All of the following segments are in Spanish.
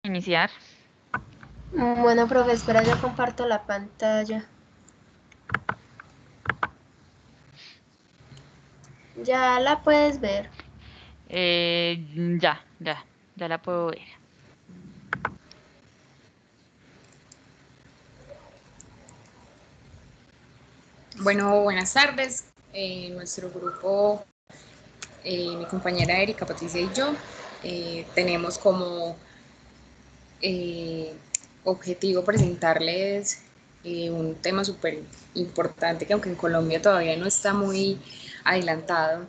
Iniciar. Bueno, profe, espera, yo comparto la pantalla. Ya la puedes ver. Ya la puedo ver. Bueno, buenas tardes. Nuestro grupo, mi compañera Erika, Patricia y yo, tenemos como objetivo presentarles un tema súper importante que aunque en Colombia todavía no está muy adelantado,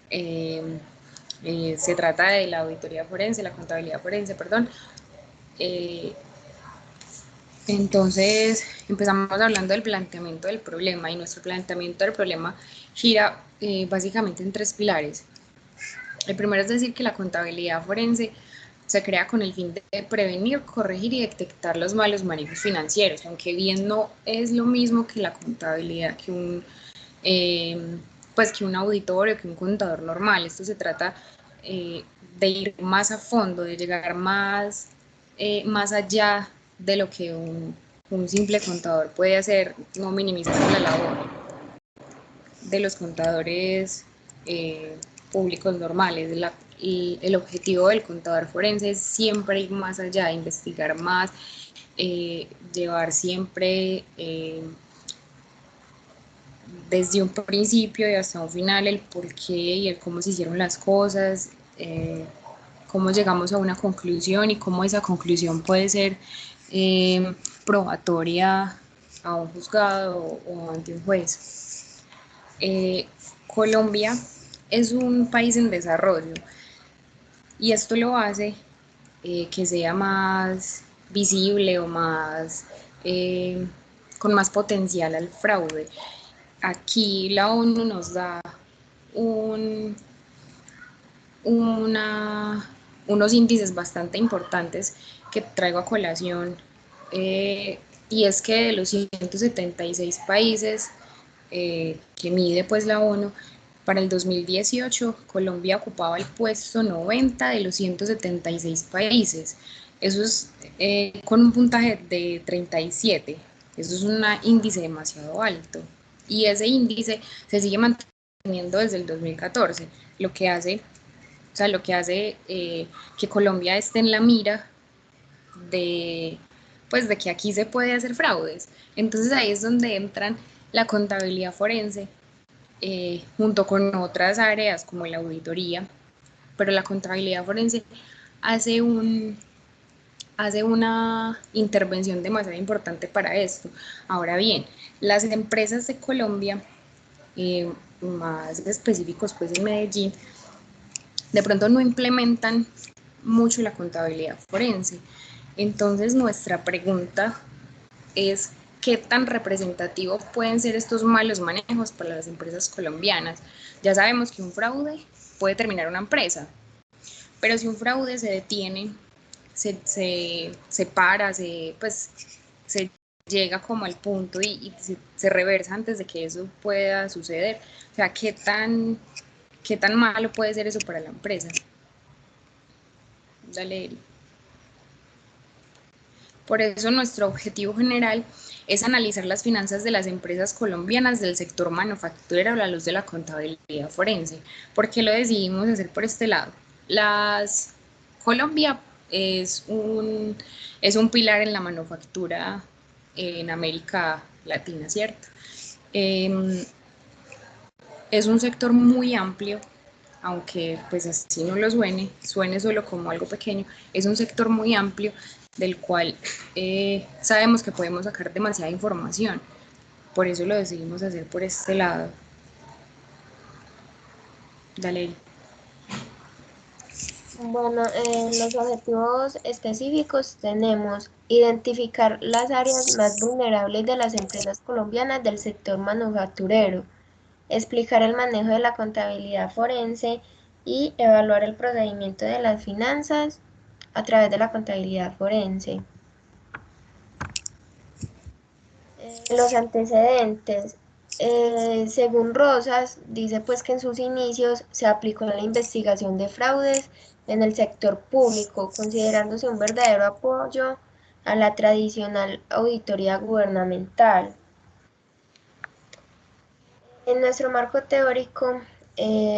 se trata de la auditoría forense, la contabilidad forense, perdón. Eh, Entonces empezamos hablando del planteamiento del problema y nuestro planteamiento del problema gira básicamente en tres pilares. El primero es decir que la contabilidad forense se crea con el fin de prevenir, corregir y detectar los malos manejos financieros, aunque bien no es lo mismo que la contabilidad, eh, que un auditor o que un contador normal. Esto se trata de ir más a fondo, de llegar más allá de lo que un simple contador puede hacer, no minimizar la labor de los contadores públicos normales. El objetivo del contador forense es siempre ir más allá, investigar más, llevar siempre desde un principio y hasta un final el por qué y el cómo se hicieron las cosas, cómo llegamos a una conclusión y cómo esa conclusión puede ser probatoria a un juzgado o ante un juez. Colombia es un país en desarrollo y esto lo hace que sea más visible o con más potencial al fraude. Aquí la ONU nos da un, unos índices bastante importantes que traigo a colación, y es que de los 176 países que mide pues la ONU, para el 2018 Colombia ocupaba el puesto 90 de los 176 países. Eso es con un puntaje de 37. Eso es un índice demasiado alto. Y ese índice se sigue manteniendo desde el 2014, lo que hace, lo que hace que Colombia esté en la mira de, de que aquí se puede hacer fraudes. Entonces ahí es donde entran la contabilidad forense, junto con otras áreas como la auditoría, pero la contabilidad forense hace, hace una intervención demasiado importante para esto. Ahora bien, las empresas de Colombia, más específicos pues en Medellín, de pronto no implementan mucho la contabilidad forense. Entonces nuestra pregunta es qué tan representativo pueden ser estos malos manejos para las empresas colombianas. Ya sabemos que un fraude puede terminar una empresa, pero si un fraude se detiene, se para, se llega como al punto y se reversa antes de que eso pueda suceder. O sea, qué tan malo puede ser eso para la empresa. Dale, Eri. Por eso nuestro objetivo general es analizar las finanzas de las empresas colombianas del sector manufacturero a la luz de la contabilidad forense. ¿Por qué lo decidimos hacer por este lado? Colombia es un pilar en la manufactura en América Latina, ¿cierto? Eh, es un sector muy amplio, aunque pues así no lo suene solo como algo pequeño, es un sector muy amplio del cual sabemos que podemos sacar demasiada información. Por eso lo decidimos hacer por este lado. Dale. Bueno, en los objetivos específicos tenemos identificar las áreas más vulnerables de las empresas colombianas del sector manufacturero, explicar el manejo de la contabilidad forense y evaluar el procedimiento de las finanzas a través de la contabilidad forense. Los antecedentes. Según Rosas, dice pues que en sus inicios se aplicó la investigación de fraudes en el sector público, considerándose un verdadero apoyo a la tradicional auditoría gubernamental. En nuestro marco teórico,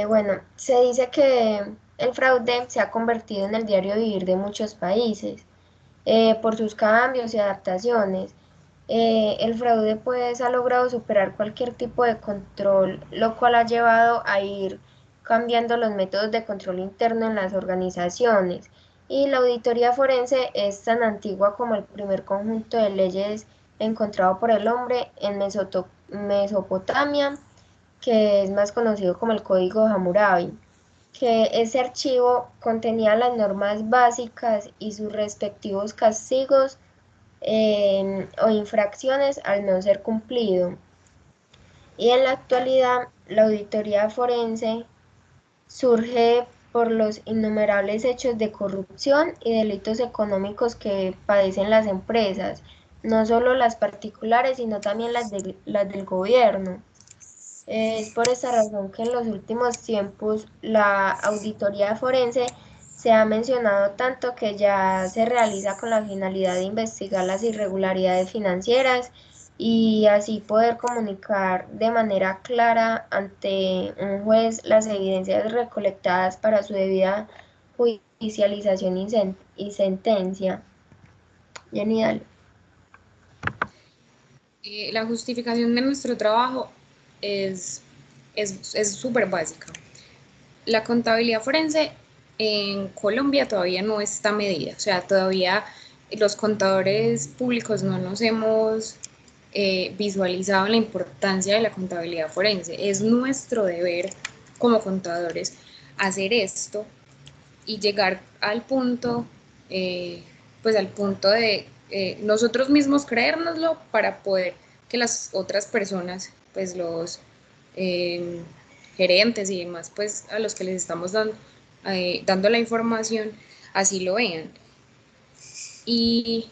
bueno, se dice que el fraude se ha convertido en el diario vivir de muchos países por sus cambios y adaptaciones. El fraude pues ha logrado superar cualquier tipo de control, lo cual ha llevado a ir cambiando los métodos de control interno en las organizaciones. Y la auditoría forense es tan antigua como el primer conjunto de leyes encontrado por el hombre en Mesopotamia, que es más conocido como el Código Hammurabi, que ese archivo contenía las normas básicas y sus respectivos castigos o infracciones al no ser cumplido. Y en la actualidad, la auditoría forense surge por los innumerables hechos de corrupción y delitos económicos que padecen las empresas, no solo las particulares, sino también las del gobierno. Es por esta razón que en los últimos tiempos la auditoría forense se ha mencionado tanto que ya se realiza con la finalidad de investigar las irregularidades financieras y así poder comunicar de manera clara ante un juez las evidencias recolectadas para su debida judicialización y sentencia. Jenny, dale. La justificación de nuestro trabajo es súper básica. La contabilidad forense en Colombia todavía no está medida, o sea, todavía los contadores públicos no nos hemos visualizado la importancia de la contabilidad forense. Es nuestro deber como contadores hacer esto y llegar al punto, pues al punto de nosotros mismos creérnoslo para poder que las otras personas, pues los gerentes y demás, pues a los que les estamos dando la información, así lo vean. Y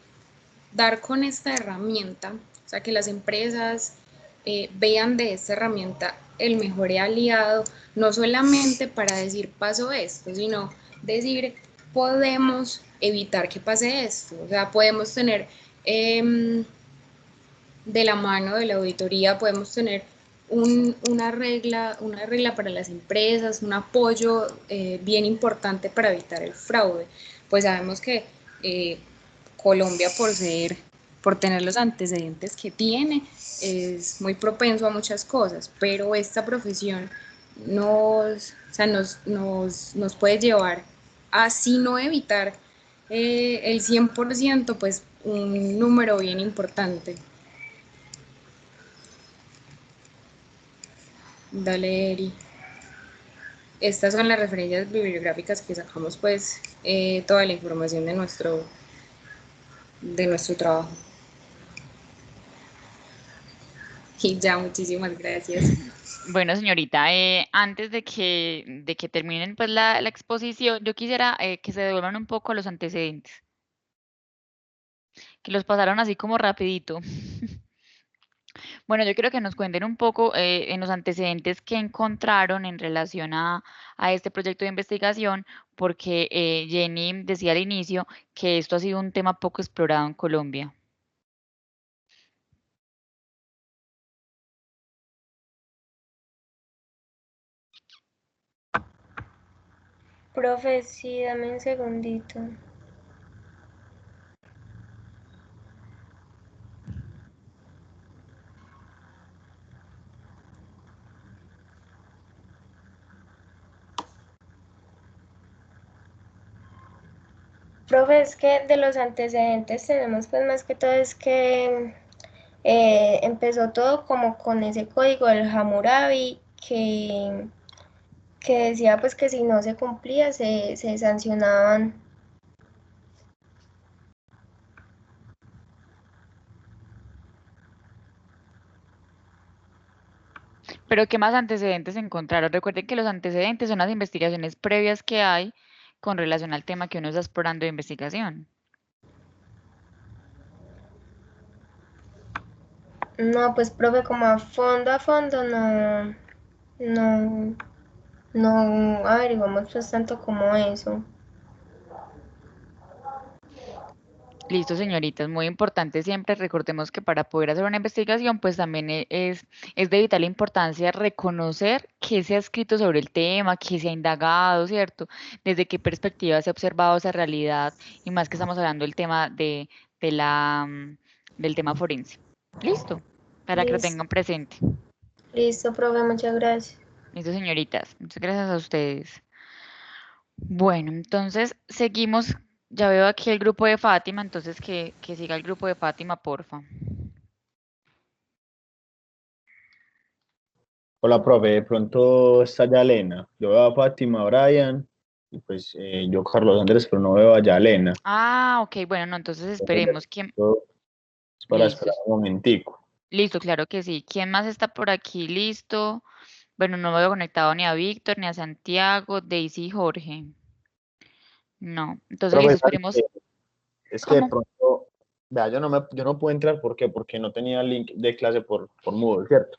dar con esta herramienta, o sea, que las empresas vean de esta herramienta el mejor aliado, no solamente para decir pasó esto, sino decir podemos evitar que pase esto, o sea, podemos tener de la mano de la auditoría, podemos tener una regla para las empresas, un apoyo bien importante para evitar el fraude. Pues sabemos que Colombia, por tener los antecedentes que tiene, es muy propenso a muchas cosas, pero esta profesión nos puede llevar a, si no evitar el 100%, pues un número bien importante. Dale, Eri. Estas son las referencias bibliográficas que sacamos, pues, toda la información de nuestro trabajo. Y ya, muchísimas gracias. Bueno, señorita, antes de que terminen pues la exposición, yo quisiera que se devuelvan un poco a los antecedentes, que los pasaron así como rapidito. Bueno, yo quiero que nos cuenten un poco en los antecedentes que encontraron en relación a este proyecto de investigación, porque Jenny decía al inicio que esto ha sido un tema poco explorado en Colombia. Profe, sí, dame un segundito. Profe, es que de los antecedentes tenemos pues más que todo es que empezó todo como con ese código del Hammurabi que decía pues que si no se cumplía se sancionaban. Pero ¿qué más antecedentes encontraron? Recuerden que los antecedentes son las investigaciones previas que hay con relación al tema que uno está explorando de investigación. No, pues profe, como a fondo no, no averiguamos pues tanto como eso. Listo, señoritas, muy importante siempre, recordemos que para poder hacer una investigación, pues también es de vital importancia reconocer qué se ha escrito sobre el tema, qué se ha indagado, ¿cierto? Desde qué perspectiva se ha observado esa realidad y más que estamos hablando del tema de del tema forense. Listo, para que lo Listo, tengan presente. listo, profe, muchas gracias. Listo, señoritas, muchas gracias a ustedes. Bueno, entonces seguimos. Ya veo aquí el grupo de Fátima, entonces que siga el grupo de Fátima, porfa. Hola, profe, de pronto está ya Elena. Yo veo a Fátima, a Brian, y pues yo Carlos Andrés, pero no veo a Yalena. Ah, ok, bueno, no, entonces Entonces, de esperemos. ¿Quién? pronto es para Listo, esperar un momentico. listo, claro que sí. ¿Quién más está por aquí? Listo. Bueno, no veo conectado ni a Víctor, ni a Santiago, Daisy y Jorge. No, entonces listo, Profe, ¿sabe qué? esperemos. Es que de ¿Cómo? pronto, vea, yo no puedo entrar, ¿por qué? Porque no tenía link de clase por Moodle, ¿cierto?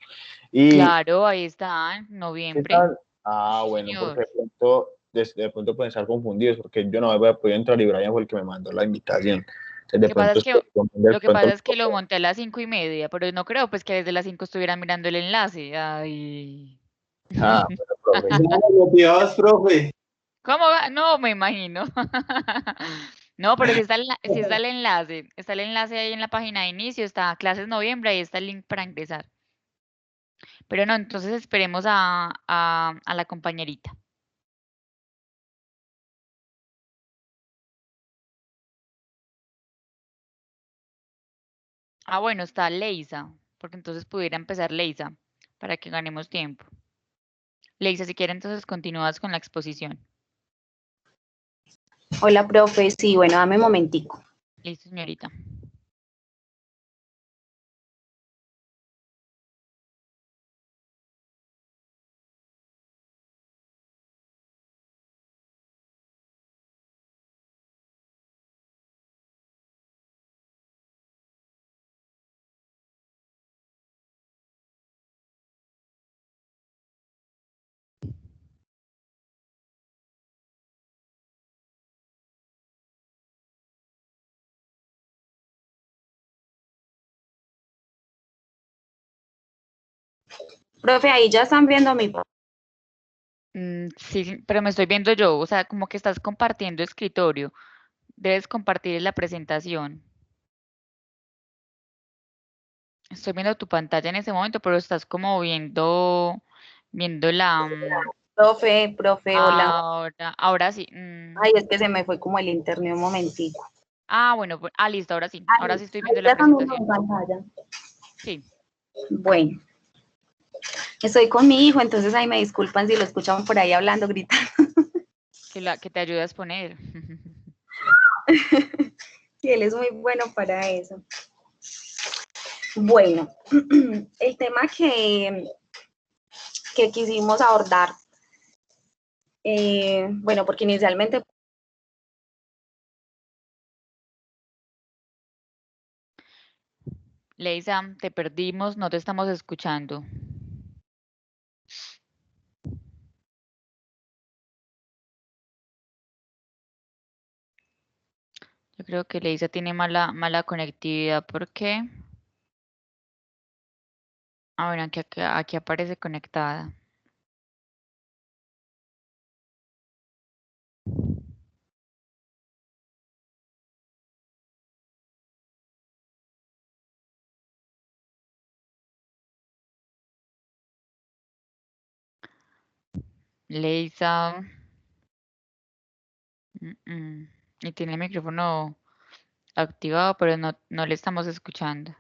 Y Claro, ahí está, en noviembre. están, ah, Sí, bueno, porque señor. de pronto pueden estar confundidos, porque yo no había podido entrar y Brian fue el que me mandó la invitación. Entonces, Lo de que pasa pronto es es que que, de lo que pronto pasa es que lo monté a las 5:30, pero no creo pues que desde las 5 estuvieran mirando el enlace. Ay. ah, bueno, profe. Estamos motivados, profe. ¿Cómo va? No, me imagino. No, pero si está el enlace ahí en la página de inicio, está clases noviembre, ahí está el link para ingresar. Pero no, entonces esperemos a la compañerita. Ah, bueno, está Leisa, porque entonces pudiera empezar Leisa, para que ganemos tiempo. Leisa, si quiere, entonces continúas con la exposición. Hola, profe. Sí, bueno, dame un momentico. Listo, señorita. Profe, ahí ya están viendo mi... Sí, sí, pero me estoy viendo yo, o sea, como que estás compartiendo escritorio. Debes compartir la presentación. Estoy viendo tu pantalla en ese momento, pero estás como viendo Profe, hola. ahora sí. Ay, es que se me fue como el internet un momentico. Bueno, listo, ahora sí. Ahora Ahí, sí estoy ahí viendo la ya están viendo mi presentación. pantalla. Sí, Bueno, estoy con mi hijo, entonces ahí me disculpan si lo escuchan por ahí hablando, gritando. que te ayude a exponer. Y él es muy bueno para eso. Bueno, el tema que quisimos abordar, bueno, porque inicialmente... Leisa, te perdimos, no te estamos escuchando. Yo creo que Leisa tiene mala conectividad. ¿Por qué? Bueno, aquí aparece conectada. Leisa. Y tiene el micrófono activado, pero no le estamos escuchando.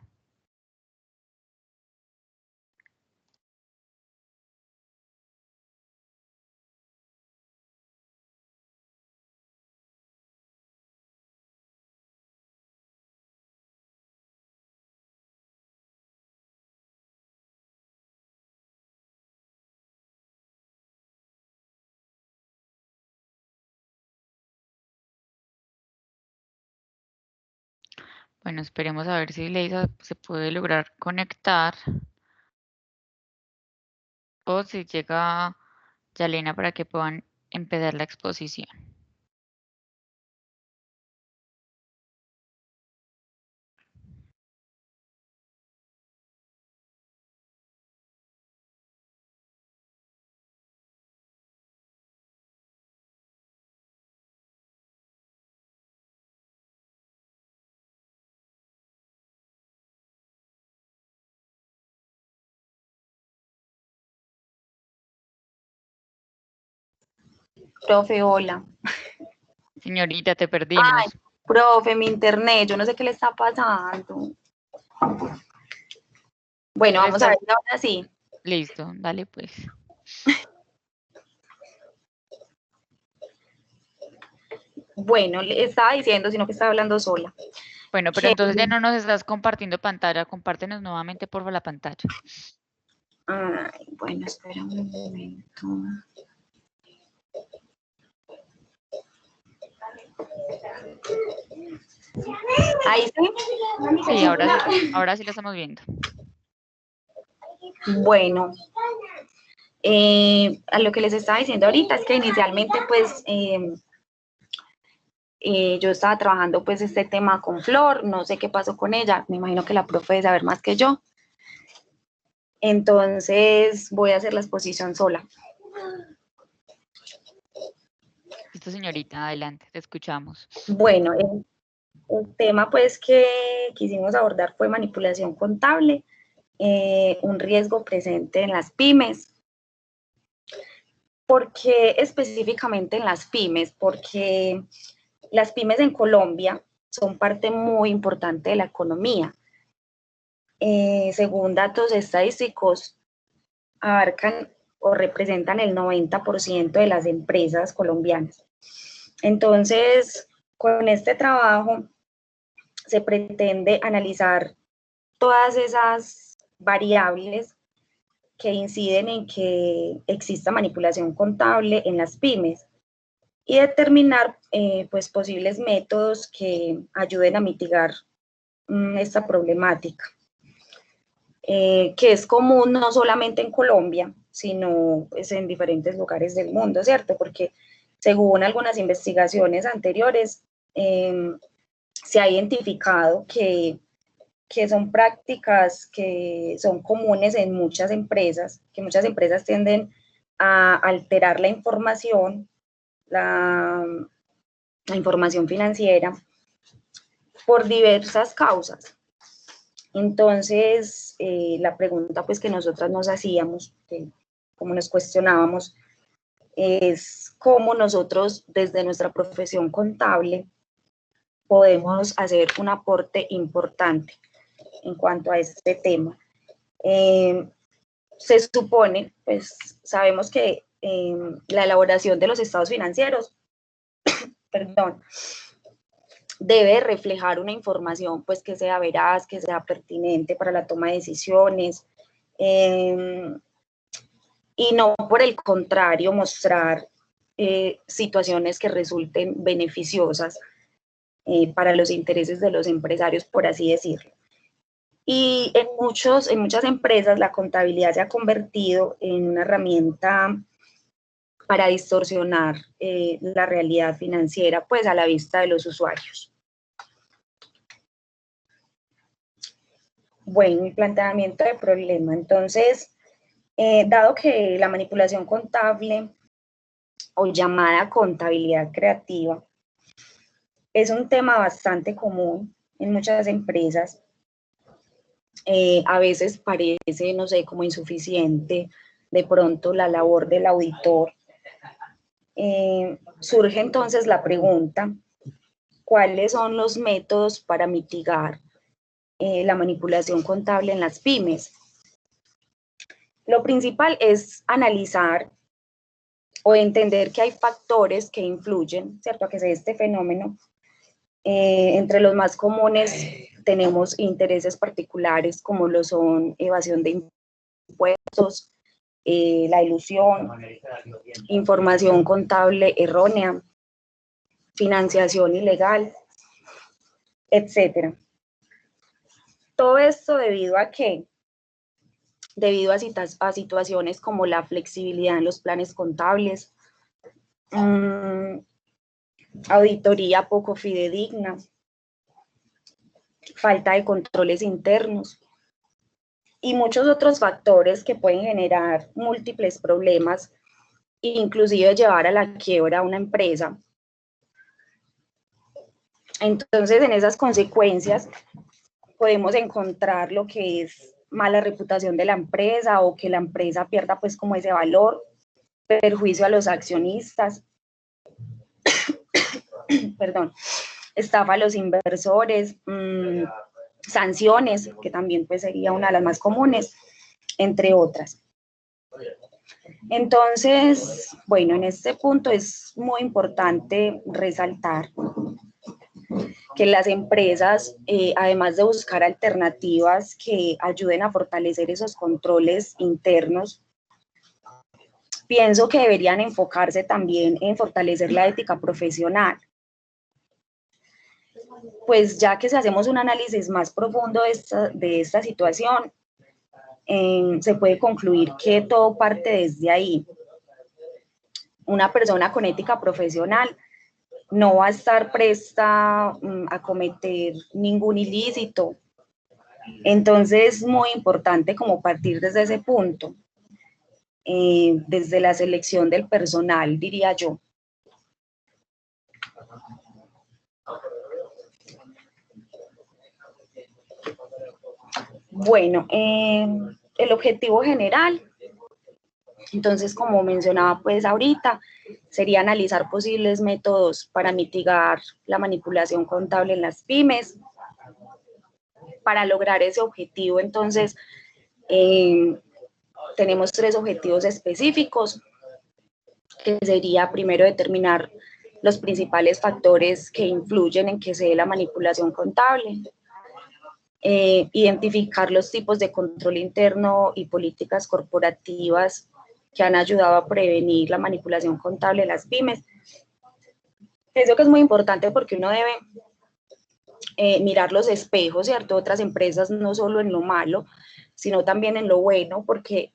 Bueno, esperemos a ver si Leisa se puede lograr conectar o si llega Yalena para que puedan empezar la exposición. Profe, hola. Señorita, te perdimos. Ay, profe, mi internet, yo no sé qué le está pasando. Bueno, vamos a ver ahora sí. Listo, dale pues. Bueno, le estaba diciendo, sino que estaba hablando sola. Bueno, pero entonces ya no nos estás compartiendo pantalla. Compártenos nuevamente, por favor, la pantalla. Ay, bueno, espera un momento. Ahí sí. Sí, ahora sí la estamos viendo. Bueno, a lo que les estaba diciendo ahorita es que inicialmente pues yo estaba trabajando pues este tema con Flor, no sé qué pasó con ella, me imagino que la profe debe saber más que yo. Entonces voy a hacer la exposición sola. Listo, señorita, adelante, te escuchamos. Bueno, el tema pues que quisimos abordar fue manipulación contable, un riesgo presente en las pymes. ¿Por qué específicamente en las pymes? Porque las pymes en Colombia son parte muy importante de la economía. Según datos estadísticos, abarcan o representan el 90% de las empresas colombianas. Entonces, con este trabajo se pretende analizar todas esas variables que inciden en que exista manipulación contable en las pymes y determinar pues, posibles métodos que ayuden a mitigar esta problemática, que es común no solamente en Colombia, sino pues, en diferentes lugares del mundo, ¿cierto? Porque según algunas investigaciones anteriores, se ha identificado que son prácticas que son comunes en muchas empresas, que muchas empresas tienden a alterar la información, la información financiera, por diversas causas. Entonces, la pregunta pues que nosotras nos hacíamos, como nos cuestionábamos, es cómo nosotros desde nuestra profesión contable podemos hacer un aporte importante en cuanto a este tema. Se supone, pues sabemos que la elaboración de los estados financieros, perdón, debe reflejar una información pues que sea veraz, que sea pertinente para la toma de decisiones, y no por el contrario mostrar situaciones que resulten beneficiosas para los intereses de los empresarios, por así decirlo. Y en muchas empresas la contabilidad se ha convertido en una herramienta para distorsionar la realidad financiera pues a la vista de los usuarios. Bueno, el planteamiento de problema. Entonces, dado que la manipulación contable o llamada contabilidad creativa es un tema bastante común en muchas empresas, a veces parece, no sé, como insuficiente de pronto la labor del auditor. Surge entonces la pregunta, ¿cuáles son los métodos para mitigar la manipulación contable en las pymes? Lo principal es analizar o entender que hay factores que influyen, ¿cierto?, a que se dé este fenómeno. Entre los más comunes tenemos intereses particulares como lo son evasión de impuestos, la ilusión, información contable errónea, financiación ilegal, etcétera. Todo esto debido a qué? Debido a situaciones como la flexibilidad en los planes contables, auditoría poco fidedigna, falta de controles internos y muchos otros factores que pueden generar múltiples problemas, inclusive llevar a la quiebra a una empresa. Entonces, en esas consecuencias podemos encontrar lo que es mala reputación de la empresa o que la empresa pierda pues como ese valor, perjuicio a los accionistas, perdón, estafa a los inversores, sanciones, que también pues sería una de las más comunes, entre otras. Entonces, bueno, en este punto es muy importante resaltar que las empresas, además de buscar alternativas que ayuden a fortalecer esos controles internos, pienso que deberían enfocarse también en fortalecer la ética profesional. Pues ya que si hacemos un análisis más profundo de esta situación, se puede concluir que todo parte desde ahí. Una persona con ética profesional no va a estar presta a cometer ningún ilícito. Entonces es muy importante como partir desde ese punto, desde la selección del personal, diría yo. Bueno, el objetivo general, entonces como mencionaba pues ahorita, sería analizar posibles métodos para mitigar la manipulación contable en las pymes. Para lograr ese objetivo, entonces, tenemos 3 objetivos específicos, que sería primero determinar los principales factores que influyen en que se dé la manipulación contable, identificar los tipos de control interno y políticas corporativas que han ayudado a prevenir la manipulación contable en las pymes. Eso que es muy importante porque uno debe mirar los espejos, ¿cierto? Otras empresas no solo en lo malo, sino también en lo bueno, porque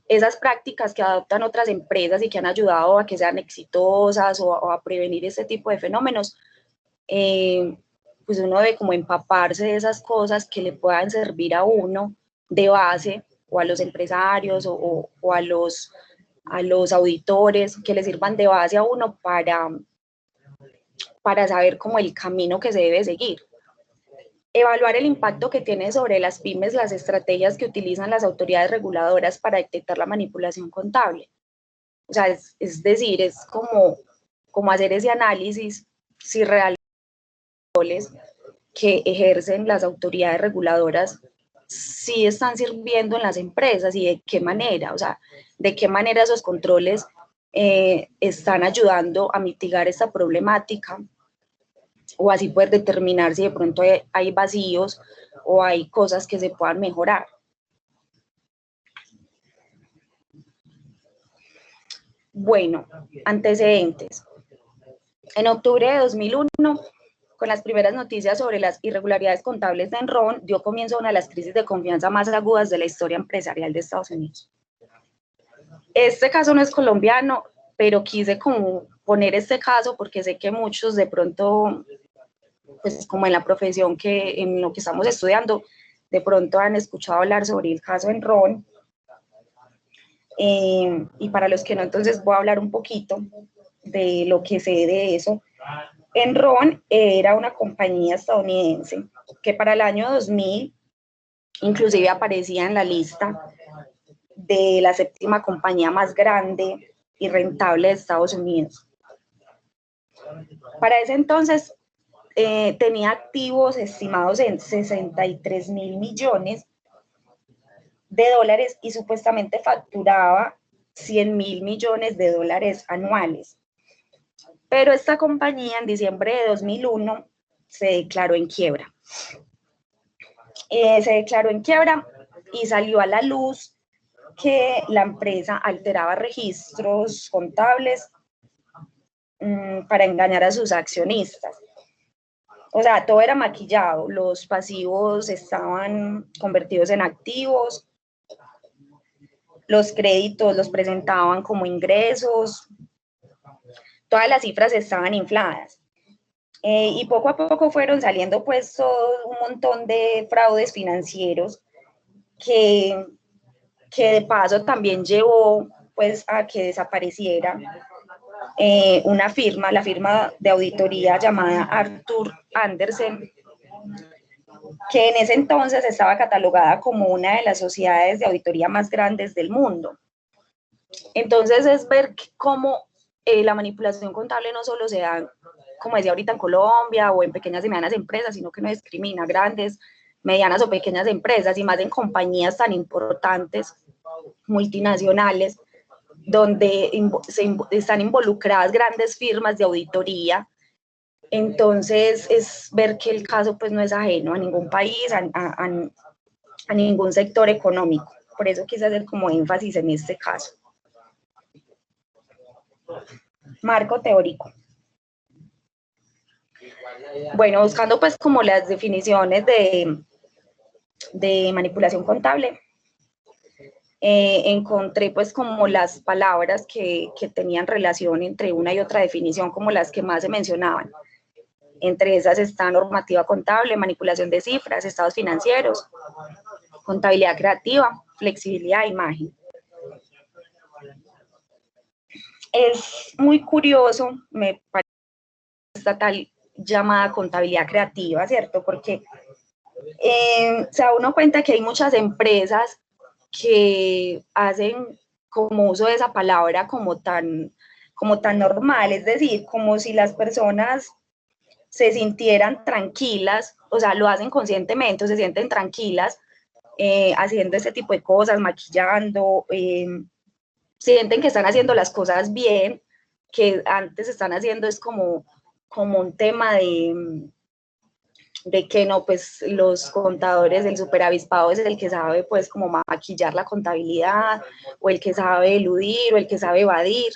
esas prácticas que adoptan otras empresas y que han ayudado a que sean exitosas o a prevenir este tipo de fenómenos, pues uno debe como empaparse de esas cosas que le puedan servir a uno de base, o a los empresarios o a los auditores, que le sirvan de base a uno para saber como el camino que se debe seguir. Evaluar el impacto que tiene sobre las pymes las estrategias que utilizan las autoridades reguladoras para detectar la manipulación contable. O sea, es decir, es como hacer ese análisis si realmente los controles que ejercen las autoridades reguladoras sí están sirviendo en las empresas y de qué manera, o sea, de qué manera esos controles están ayudando a mitigar esta problemática, o así poder determinar si de pronto hay vacíos o hay cosas que se puedan mejorar. Bueno, antecedentes. En octubre de 2001, con las primeras noticias sobre las irregularidades contables de Enron, dio comienzo a una de las crisis de confianza más agudas de la historia empresarial de Estados Unidos. Este caso no es colombiano, pero quise como poner este caso porque sé que muchos de pronto, pues como en la profesión en lo que estamos estudiando, de pronto han escuchado hablar sobre el caso Enron. Y para los que no, entonces voy a hablar un poquito de lo que sé de eso. Enron era una compañía estadounidense que para el año 2000 inclusive aparecía en la lista de la 7ª compañía más grande y rentable de Estados Unidos. Para ese entonces tenía activos estimados en 63.000 millones de dólares y supuestamente facturaba 100.000 millones de dólares anuales. Pero esta compañía en diciembre de 2001 se declaró en quiebra. Se declaró en quiebra y salió a la luz que la empresa alteraba registros contables para engañar a sus accionistas. O sea, todo era maquillado, los pasivos estaban convertidos en activos, los créditos los presentaban como ingresos, todas las cifras estaban infladas. Y poco a poco fueron saliendo pues todo un montón de fraudes financieros que de paso también llevó pues a que desapareciera una firma, la firma de auditoría llamada Arthur Andersen, que en ese entonces estaba catalogada como una de las sociedades de auditoría más grandes del mundo. Entonces es ver cómo la manipulación contable no solo se da, como decía ahorita, en Colombia o en pequeñas y medianas empresas, sino que no discrimina grandes, medianas o pequeñas empresas, y más en compañías tan importantes, multinacionales, donde están involucradas grandes firmas de auditoría. Entonces es ver que el caso pues no es ajeno a ningún país, a ningún sector económico. Por eso quise hacer como énfasis en este caso. Marco teórico. Bueno, buscando pues como las definiciones de manipulación contable, encontré pues como las palabras que tenían relación entre una y otra definición, como las que más se mencionaban. Entre esas está normativa contable, manipulación de cifras, estados financieros, contabilidad creativa, flexibilidad, imagen. Es muy curioso, me parece, esta tal llamada contabilidad creativa, ¿cierto? Porque se da uno cuenta que hay muchas empresas que hacen como uso de esa palabra como tan normal, es decir, como si las personas se sintieran tranquilas, o sea, lo hacen conscientemente, o se sienten tranquilas haciendo ese tipo de cosas, maquillando, sienten que están haciendo las cosas bien, que antes están haciendo es como un tema de que no, pues los contadores, el superavispado es el que sabe pues como maquillar la contabilidad, o el que sabe eludir, o el que sabe evadir.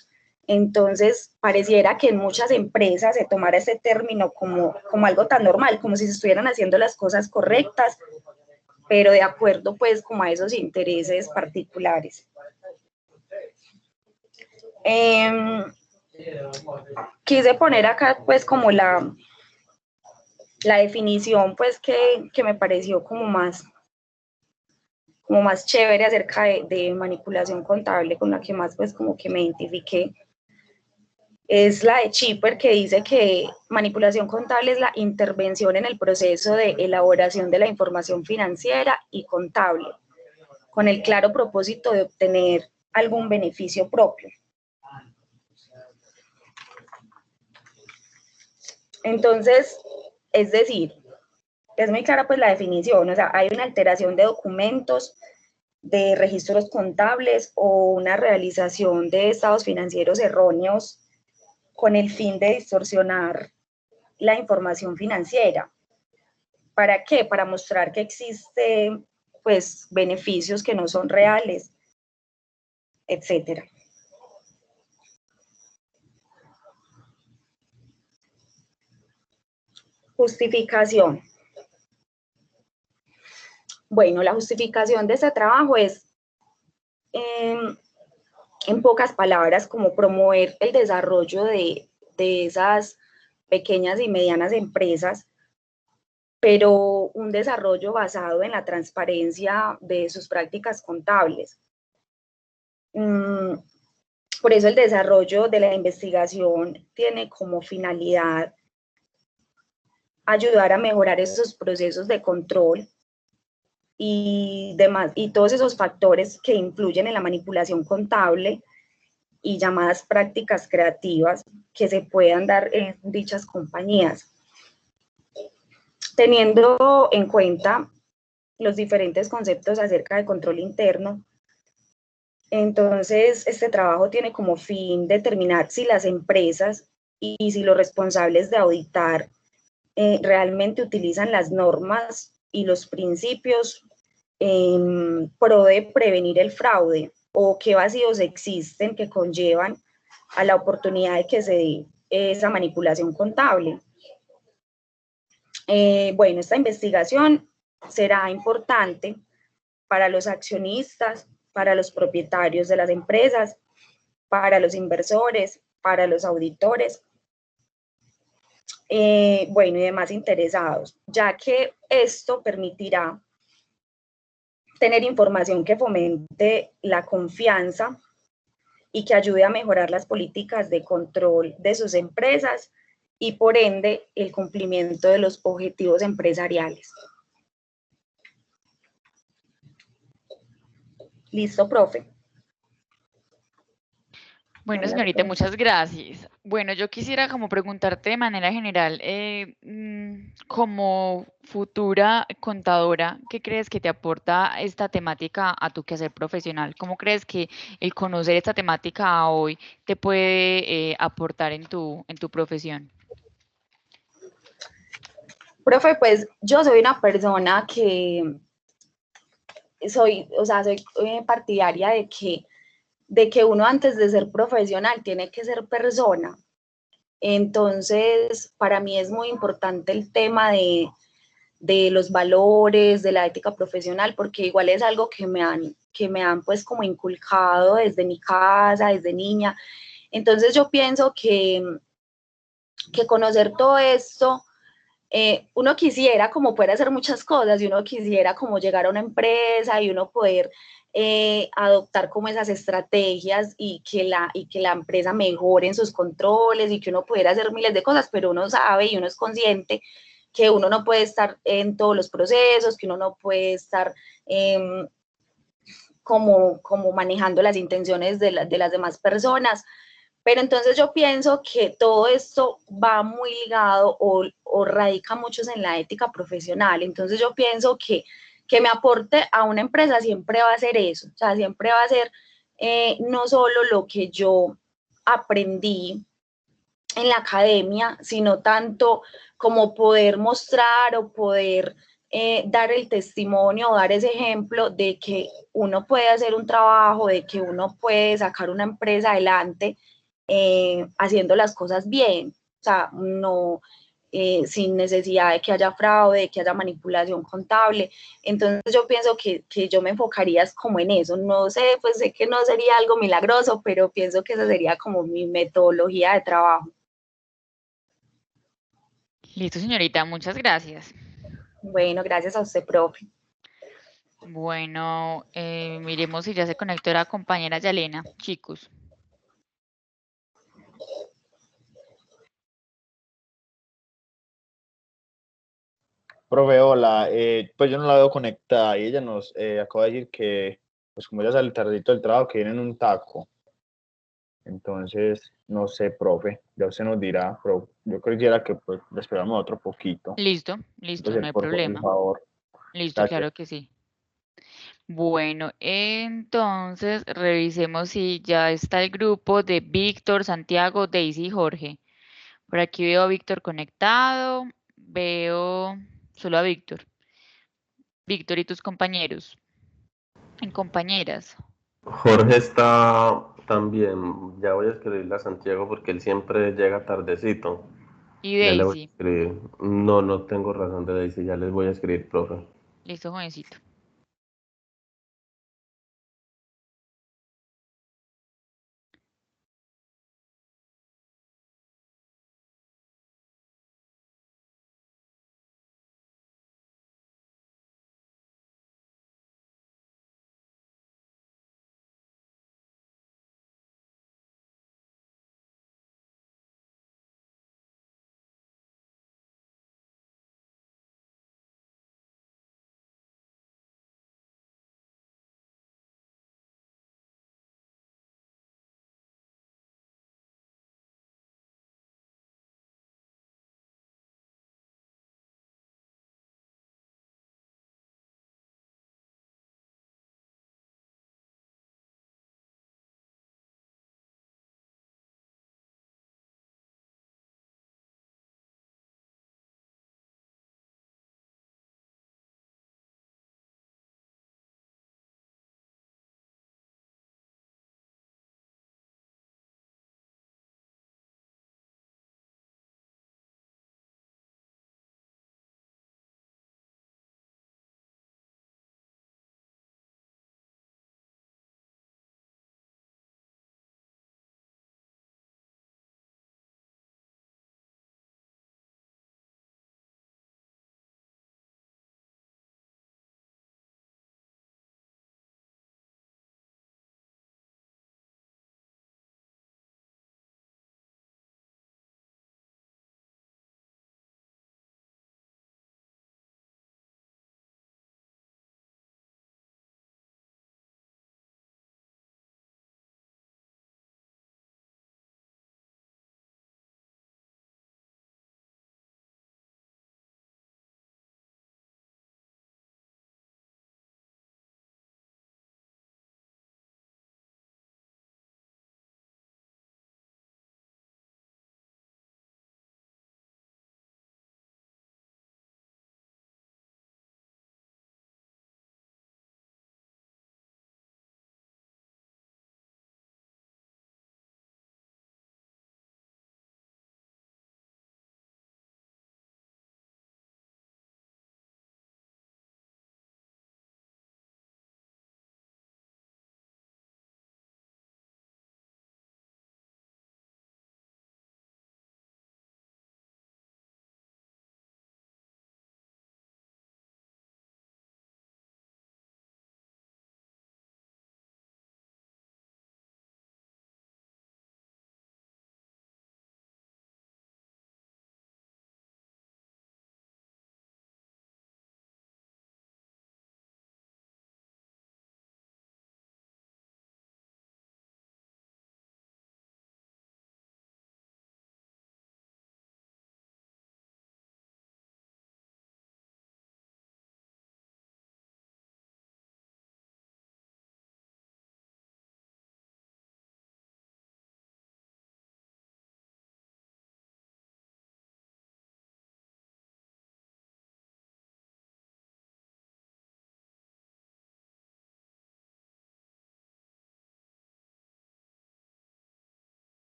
Entonces pareciera que en muchas empresas se tomara ese término como algo tan normal, como si se estuvieran haciendo las cosas correctas, pero de acuerdo pues como a esos intereses particulares. Quise poner acá pues como la definición pues que me pareció como más chévere acerca de manipulación contable, con la que más pues como que me identifiqué. Es la de Schipper, que dice que manipulación contable es la intervención en el proceso de elaboración de la información financiera y contable, con el claro propósito de obtener algún beneficio propio. Entonces, es decir, es muy clara pues la definición, o sea, hay una alteración de documentos, de registros contables o una realización de estados financieros erróneos con el fin de distorsionar la información financiera. ¿Para qué? Para mostrar que existen pues beneficios que no son reales, etcétera. Justificación. Bueno, la justificación de este trabajo es, en pocas palabras, como promover el desarrollo de esas pequeñas y medianas empresas, pero un desarrollo basado en la transparencia de sus prácticas contables. Por eso el desarrollo de la investigación tiene como finalidad ayudar a mejorar esos procesos de control y demás, y todos esos factores que influyen en la manipulación contable y llamadas prácticas creativas que se puedan dar en dichas compañías. Teniendo en cuenta los diferentes conceptos acerca del control interno, entonces este trabajo tiene como fin determinar si las empresas y si los responsables de auditar realmente utilizan las normas y los principios en pro de prevenir el fraude, o qué vacíos existen que conllevan a la oportunidad de que se dé esa manipulación contable. Bueno, esta investigación será importante para los accionistas, para los propietarios de las empresas, para los inversores, para los auditores, bueno, y demás interesados, ya que esto permitirá tener información que fomente la confianza y que ayude a mejorar las políticas de control de sus empresas y por ende el cumplimiento de los objetivos empresariales. Listo, profe. Bueno, Buena señorita, pregunta. muchas gracias. Bueno, yo quisiera como preguntarte de manera general, como futura contadora, ¿qué crees que te aporta esta temática a tu quehacer profesional? ¿Cómo crees que el conocer esta temática hoy te puede aportar en tu profesión? Profe, pues yo soy una persona que soy, o sea, soy partidaria de que uno antes de ser profesional tiene que ser persona. Entonces, para mí es muy importante el tema de los valores, de la ética profesional, porque igual es algo que me han pues como inculcado desde mi casa, desde niña. Entonces yo pienso que conocer todo esto, uno quisiera como poder hacer muchas cosas y uno quisiera como llegar a una empresa y uno poder adoptar como esas estrategias y que la empresa mejore en sus controles y que uno pudiera hacer miles de cosas, pero uno sabe y uno es consciente que uno no puede estar en todos los procesos, que uno no puede estar como manejando las intenciones de las demás personas. Pero entonces yo pienso que todo esto va muy ligado o radica mucho en la ética profesional. Entonces yo pienso que me aporte a una empresa siempre va a ser eso, o sea, siempre va a ser no solo lo que yo aprendí en la academia, sino tanto como poder mostrar o poder dar el testimonio o dar ese ejemplo de que uno puede hacer un trabajo, de que uno puede sacar una empresa adelante haciendo las cosas bien, o sea, no sin necesidad de que haya fraude, de que haya manipulación contable. Entonces yo pienso que yo me enfocaría como en eso. No sé, pues sé que no sería algo milagroso, pero pienso que esa sería como mi metodología de trabajo. Listo, señorita, muchas gracias. Bueno, gracias a usted, profe. Bueno, miremos si ya se conectó la compañera Yalena. Chicos. Profe, hola, pues yo no la veo conectada y ella nos acaba de decir que, pues como ella sale tardito del trabajo, que viene en un taco. Entonces, no sé, profe, ya usted nos dirá, pero yo quisiera que pues le esperamos otro poquito. Listo, listo, no Entonces, hay por el problema. favor, Listo, gracias. claro que sí. Bueno, entonces revisemos si ya está el grupo de Víctor, Santiago, Daisy y Jorge. Por aquí veo a Víctor conectado, veo solo a Víctor. Víctor y tus compañeros, en compañeras. Jorge está también, ya voy a escribirle a Santiago porque él siempre llega tardecito. Y Ya le voy a Daisy. escribir. No, no tengo razón de decir, ya les voy a escribir, profe. Listo, jovencito.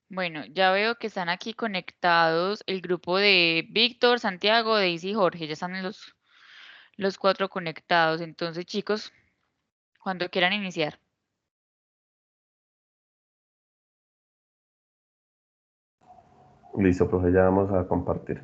Bueno, ya veo que están aquí conectados el grupo de Víctor, Santiago, Daisy y Jorge. Ya están los 4 conectados. Entonces, chicos, cuando quieran iniciar. Listo, profe, ya vamos a compartir.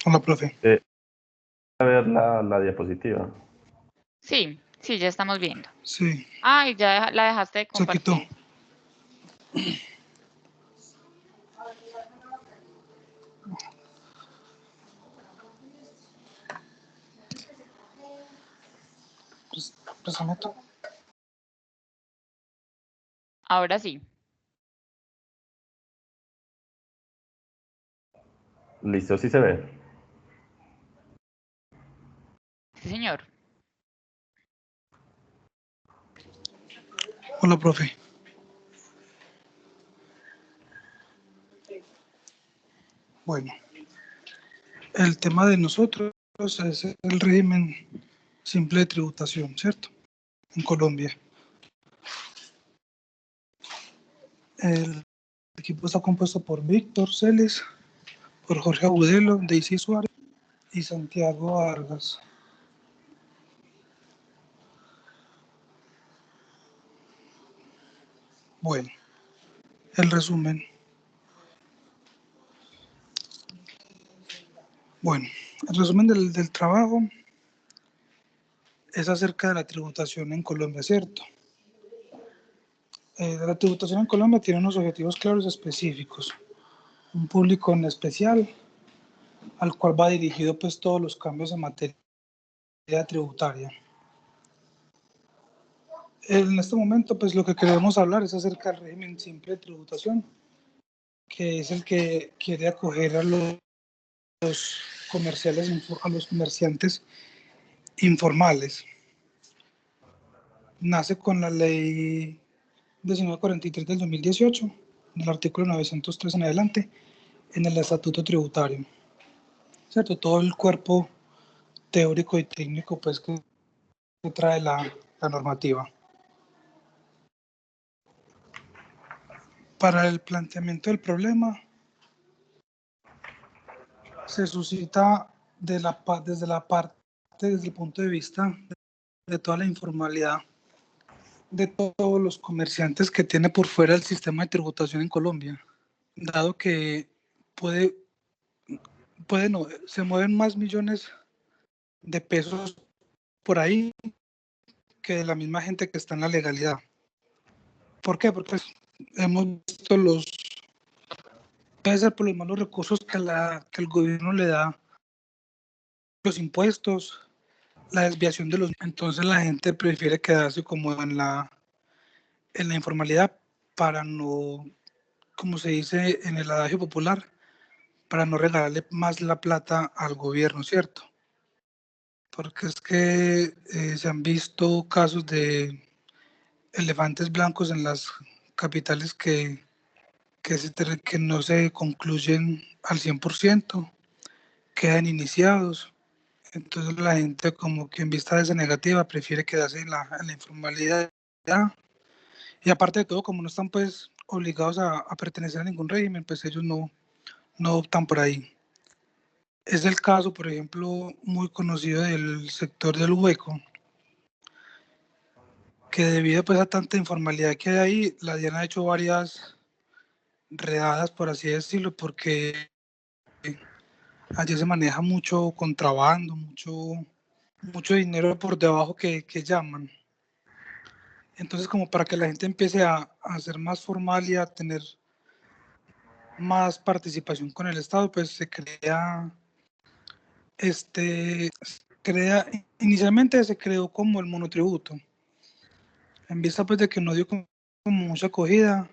Hola, profe. A ver la diapositiva. Sí, sí, ya estamos viendo. Sí, Ah, y ya la dejaste de se quitó. compartir. Préstame tú. Ahora sí. Listo, sí se ve. Sí, señor. Hola, profe. Bueno, el tema de nosotros es el régimen simple de tributación, ¿cierto? En Colombia. El equipo está compuesto por Víctor Celes, por Jorge Agudelo, Daisy Suárez y Santiago Vargas. Bueno, el resumen. Bueno, el resumen del trabajo es acerca de la tributación en Colombia, ¿cierto? La tributación en Colombia tiene unos objetivos claros y específicos. Un público en especial al cual va dirigido pues todos los cambios en materia tributaria. En este momento pues lo que queremos hablar es acerca del régimen simple de tributación, que es el que quiere acoger a los comerciantes informales. Nace con la ley 1943 del 2018, en el artículo 903 en adelante, en el estatuto tributario. ¿Cierto? Todo el cuerpo teórico y técnico pues que trae la normativa. Para el planteamiento del problema se suscita desde el punto de vista de toda la informalidad de todos los comerciantes que tiene por fuera el sistema de tributación en Colombia, dado que se mueven más millones de pesos por ahí que de la misma gente que está en la legalidad. ¿Por qué? Porque hemos visto puede ser por los malos recursos que el gobierno le da, los impuestos, la desviación de los... Entonces la gente prefiere quedarse como en la informalidad para no, como se dice en el adagio popular, para no regalarle más la plata al gobierno, ¿cierto? Porque es que se han visto casos de elefantes blancos en las capitales que no se concluyen al 100%, quedan iniciados. Entonces la gente como que en vista de esa negativa prefiere quedarse en la informalidad. Y aparte de todo, como no están pues obligados a pertenecer a ningún régimen, pues ellos no optan por ahí. Es el caso, por ejemplo, muy conocido del sector del hueco, que debido pues a tanta informalidad que hay ahí, la DIAN ha hecho varias redadas, por así decirlo, porque allí se maneja mucho contrabando, mucho dinero por debajo que llaman. Entonces, como para que la gente empiece a ser más formal y a tener más participación con el Estado, pues inicialmente se creó como el monotributo. En vista pues de que no dio como mucha acogida,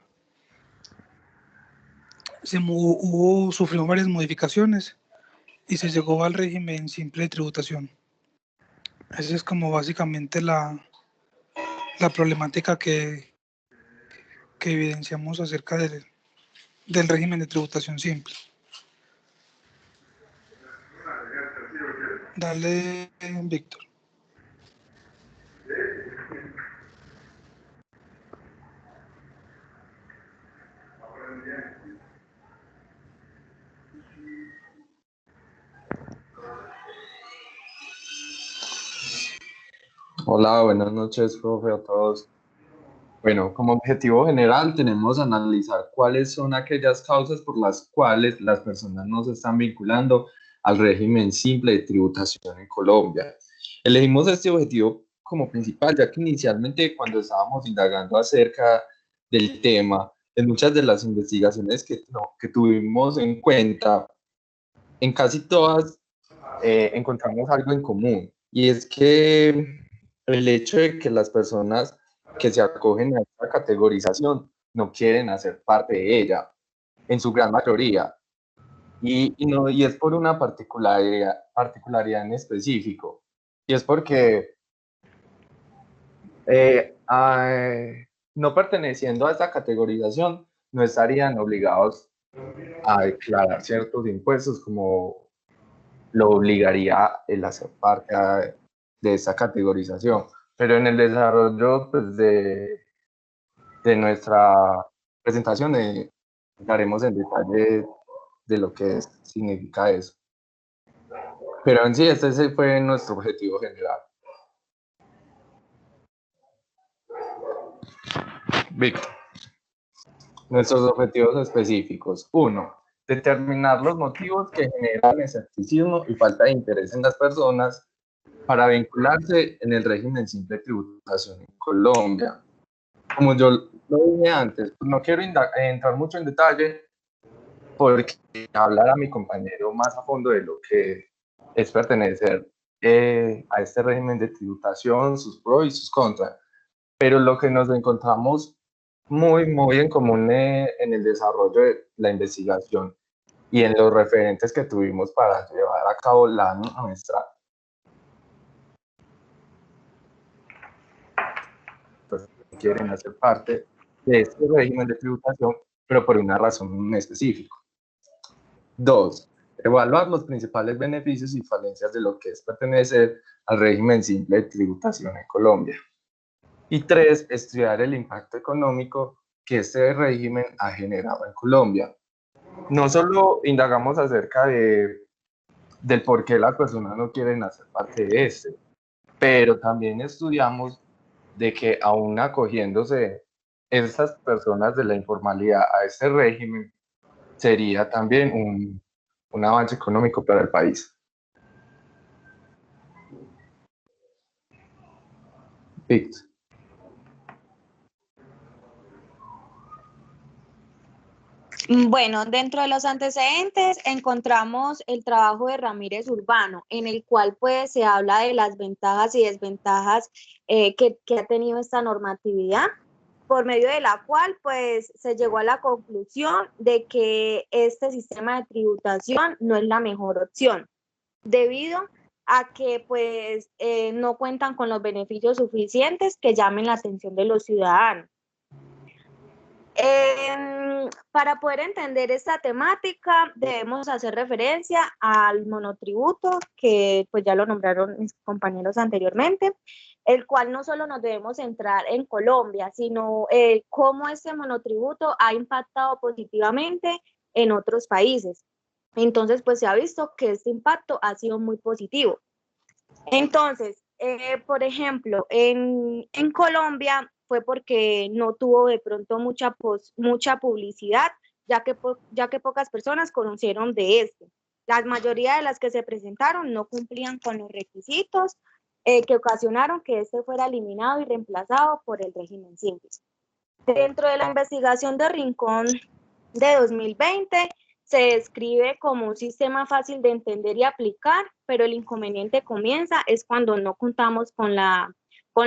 sufrió varias modificaciones y se llegó al régimen simple de tributación. Esa es como básicamente la problemática que evidenciamos acerca del régimen de tributación simple. Dale, Víctor. Hola, buenas noches, profe, a todos. Bueno, como objetivo general tenemos analizar cuáles son aquellas causas por las cuales las personas no se están vinculando al régimen simple de tributación en Colombia. Elegimos este objetivo como principal, ya que inicialmente cuando estábamos indagando acerca del tema, en muchas de las investigaciones que tuvimos en cuenta, en casi todas encontramos algo en común, y es que el hecho de que las personas que se acogen a esta categorización no quieren hacer parte de ella, en su gran mayoría, y es por una particularidad en específico, y es porque no perteneciendo a esta categorización, no estarían obligados a declarar ciertos impuestos como lo obligaría el hacer parte de esa categorización. Pero en el desarrollo pues, de nuestra presentación daremos en detalle de lo que significa eso. Pero en sí, ese fue nuestro objetivo general. Víctor. Nuestros objetivos específicos. 1. Determinar los motivos que generan escepticismo y falta de interés en las personas para vincularse en el régimen simple de tributación en Colombia. Como yo lo dije antes, no quiero entrar mucho en detalle porque hablar a mi compañero más a fondo de lo que es pertenecer a este régimen de tributación, sus pros y sus contras. Pero lo que nos encontramos muy en común en el desarrollo de la investigación y en los referentes que tuvimos para llevar a cabo la nuestra. Pues quieren hacer parte de este régimen de tributación, pero por una razón específica. 2. Evaluar los principales beneficios y falencias de lo que es pertenecer al régimen simple de tributación en Colombia. Y 3. Estudiar el impacto económico que este régimen ha generado en Colombia. No solo indagamos acerca del por qué las personas no quieren hacer parte de este, pero también estudiamos de que aún acogiéndose esas personas de la informalidad a este régimen, sería también un avance económico para el país. Víctor. Bueno, dentro de los antecedentes encontramos el trabajo de Ramírez Urbano, en el cual pues se habla de las ventajas y desventajas que ha tenido esta normatividad, por medio de la cual pues se llegó a la conclusión de que este sistema de tributación no es la mejor opción, debido a que pues no cuentan con los beneficios suficientes que llamen la atención de los ciudadanos. Para poder entender esta temática debemos hacer referencia al monotributo, que pues ya lo nombraron mis compañeros anteriormente, el cual no solo nos debemos centrar en Colombia, sino cómo este monotributo ha impactado positivamente en otros países. Entonces pues se ha visto que este impacto ha sido muy positivo. Entonces, por ejemplo, en Colombia fue porque no tuvo de pronto mucha publicidad, ya que pocas personas conocieron de este. La mayoría de las que se presentaron no cumplían con los requisitos que ocasionaron que este fuera eliminado y reemplazado por el régimen simple. Dentro de la investigación de Rincón de 2020, se describe como un sistema fácil de entender y aplicar, pero el inconveniente comienza es cuando no contamos con la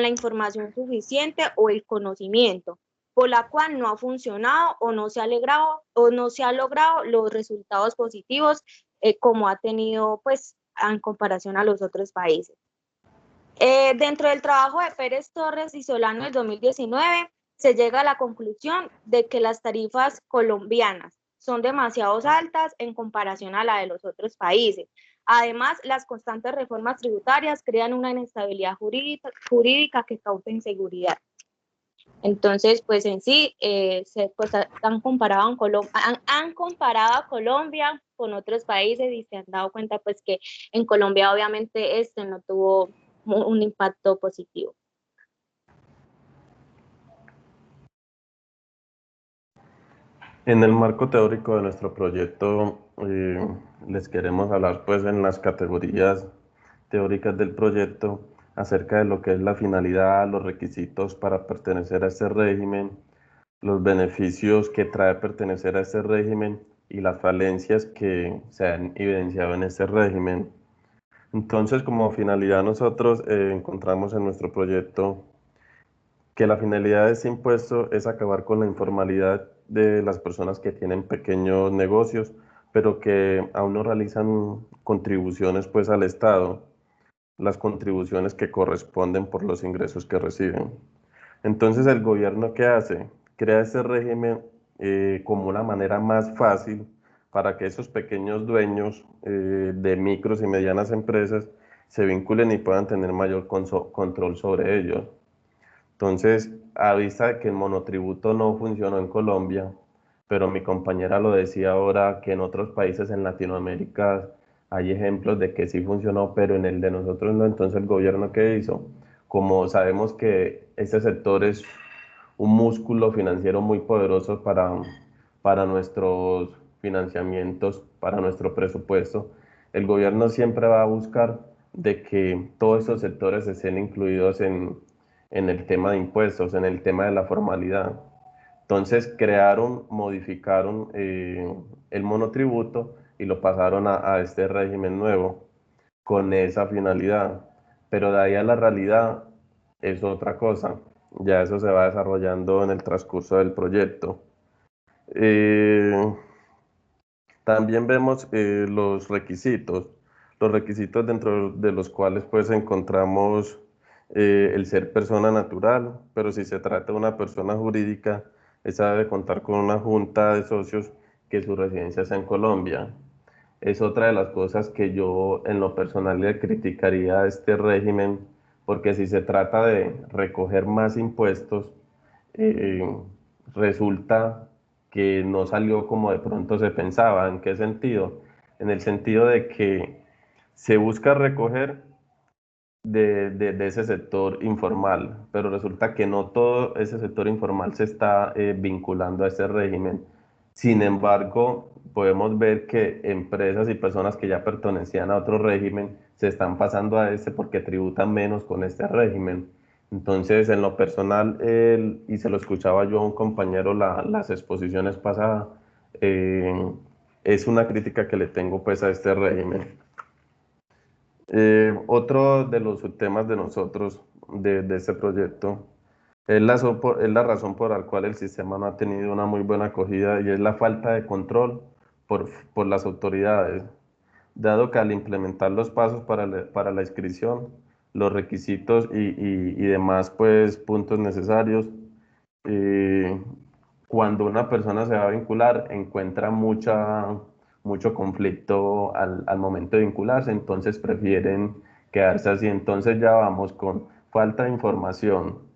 información suficiente o el conocimiento, por la cual no ha funcionado o no se ha logrado los resultados positivos como ha tenido pues en comparación a los otros países. Dentro del trabajo de Pérez Torres y Solano del 2019, se llega a la conclusión de que las tarifas colombianas son demasiado altas en comparación a la de los otros países. Además, las constantes reformas tributarias crean una inestabilidad jurídica que causa inseguridad. Entonces, pues en sí, han comparado a Colombia con otros países y se han dado cuenta pues que en Colombia obviamente no tuvo un impacto positivo. En el marco teórico de nuestro proyecto, les queremos hablar pues en las categorías teóricas del proyecto acerca de lo que es la finalidad, los requisitos para pertenecer a este régimen, los beneficios que trae pertenecer a este régimen y las falencias que se han evidenciado en este régimen. Entonces, como finalidad nosotros encontramos en nuestro proyecto que la finalidad de este impuesto es acabar con la informalidad de las personas que tienen pequeños negocios, pero que aún no realizan contribuciones pues al Estado, las contribuciones que corresponden por los ingresos que reciben. Entonces, ¿el gobierno qué hace? Crea este régimen como una manera más fácil para que esos pequeños dueños de micros y medianas empresas se vinculen y puedan tener mayor control sobre ellos. Entonces, a vista de que el monotributo no funcionó en Colombia, pero mi compañera lo decía ahora que en otros países en Latinoamérica hay ejemplos de que sí funcionó, pero en el de nosotros no. Entonces, ¿el gobierno qué hizo? Como sabemos que este sector es un músculo financiero muy poderoso para nuestros financiamientos, para nuestro presupuesto, el gobierno siempre va a buscar de que todos esos sectores estén incluidos en el tema de impuestos, en el tema de la formalidad. Entonces modificaron el monotributo y lo pasaron a este régimen nuevo con esa finalidad. Pero de ahí a la realidad es otra cosa. Ya eso se va desarrollando en el transcurso del proyecto. También vemos los requisitos dentro de los cuales pues encontramos el ser persona natural, pero si se trata de una persona jurídica, esa debe contar con una junta de socios que su residencia sea en Colombia. Es otra de las cosas que yo en lo personal le criticaría a este régimen, porque si se trata de recoger más impuestos, eh, resulta que no salió como de pronto se pensaba. ¿En qué sentido? En el sentido de que se busca recoger de ese sector informal, pero resulta que no todo ese sector informal se está vinculando a ese régimen. Sin embargo, podemos ver que empresas y personas que ya pertenecían a otro régimen se están pasando a este porque tributan menos con este régimen. Entonces, en lo personal, y se lo escuchaba yo a un compañero las exposiciones pasadas, es una crítica que le tengo pues a este régimen. Otro de los temas de nosotros, de este proyecto, es la razón por la cual el sistema no ha tenido una muy buena acogida y es la falta de control por las autoridades, dado que al implementar los pasos para la inscripción, los requisitos y demás pues, puntos necesarios, cuando una persona se va a vincular encuentra mucho conflicto al momento de vincularse, entonces prefieren quedarse así. Entonces ya vamos con falta de información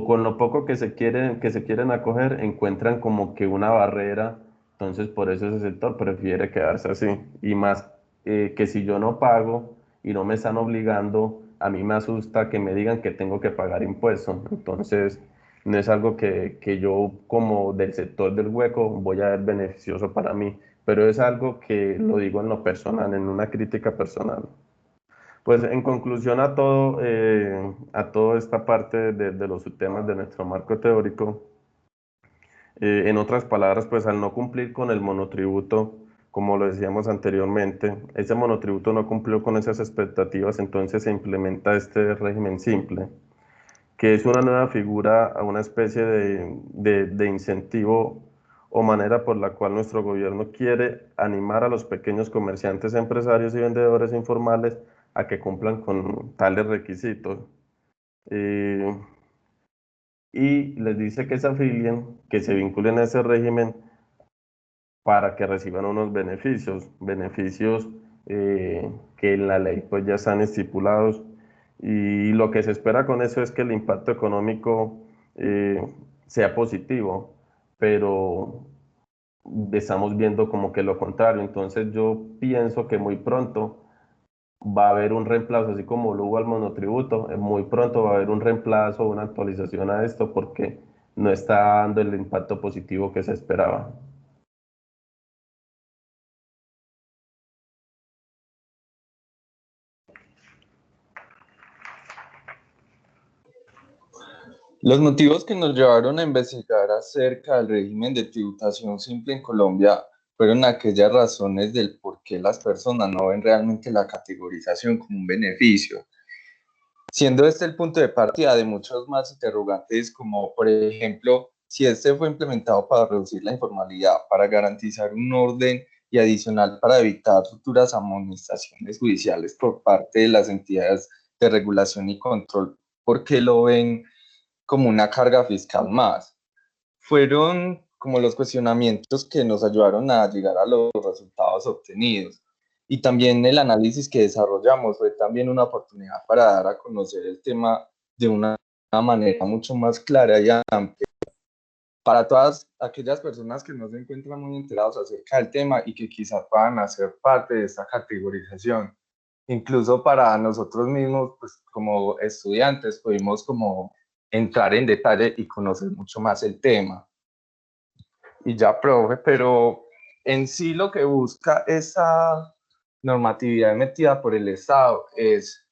con lo poco que se quieren acoger encuentran como que una barrera, entonces por eso ese sector prefiere quedarse así. Y más que si yo no pago y no me están obligando, a mí me asusta que me digan que tengo que pagar impuestos. Entonces, no es algo que yo como del sector del hueco voy a ver beneficioso para mí, pero es algo que lo digo en lo personal, en una crítica personal. Pues en conclusión a toda esta parte de los subtemas de nuestro marco teórico, en otras palabras, pues al no cumplir con el monotributo, como lo decíamos anteriormente, ese monotributo no cumplió con esas expectativas, entonces se implementa este régimen simple, que es una nueva figura, una especie de incentivo o manera por la cual nuestro gobierno quiere animar a los pequeños comerciantes, empresarios y vendedores informales a que cumplan con tales requisitos. Y les dice que se afilien, que se vinculen a ese régimen para que reciban unos beneficios que en la ley pues ya están estipulados, y lo que se espera con eso es que el impacto económico sea positivo, pero estamos viendo como que lo contrario. Entonces yo pienso que muy pronto va a haber un reemplazo, así como lo hubo al monotributo, muy pronto va a haber un reemplazo, una actualización a esto, porque no está dando el impacto positivo que se esperaba. Los motivos que nos llevaron a investigar acerca del régimen de tributación simple en Colombia fueron aquellas razones del por qué las personas no ven realmente la categorización como un beneficio, siendo este el punto de partida de muchos más interrogantes, como por ejemplo, si este fue implementado para reducir la informalidad, para garantizar un orden y adicional para evitar futuras amonestaciones judiciales por parte de las entidades de regulación y control, ¿por qué lo ven como una carga fiscal más? Fueron como los cuestionamientos que nos ayudaron a llegar a los resultados obtenidos. Y también el análisis que desarrollamos fue también una oportunidad para dar a conocer el tema de una manera mucho más clara y amplia para todas aquellas personas que no se encuentran muy enterados acerca del tema y que quizás puedan hacer parte de esta categorización. Incluso para nosotros mismos, pues como estudiantes, pudimos como entrar en detalle y conocer mucho más el tema. Y ya, profe, pero en sí lo que busca esa normatividad emitida por el Estado es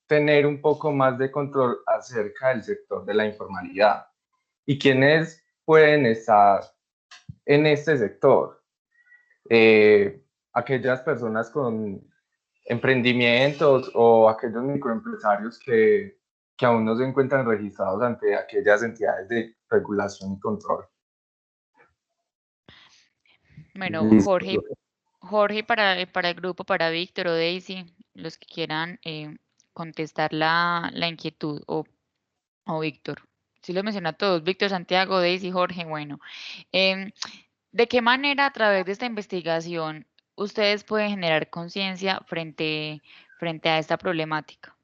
tener un poco más de control acerca del sector de la informalidad. ¿Y quiénes pueden estar en este sector? Aquellas personas con emprendimientos o aquellos microempresarios que aún no se encuentran registrados ante aquellas entidades de regulación y control. Bueno, Listo. Jorge para el grupo, para Víctor o Daisy, los que quieran contestar la inquietud, o Víctor. Sí los menciona a todos, Víctor, Santiago, Daisy, Jorge, bueno. ¿De qué manera a través de esta investigación ustedes pueden generar conciencia frente a esta problemática?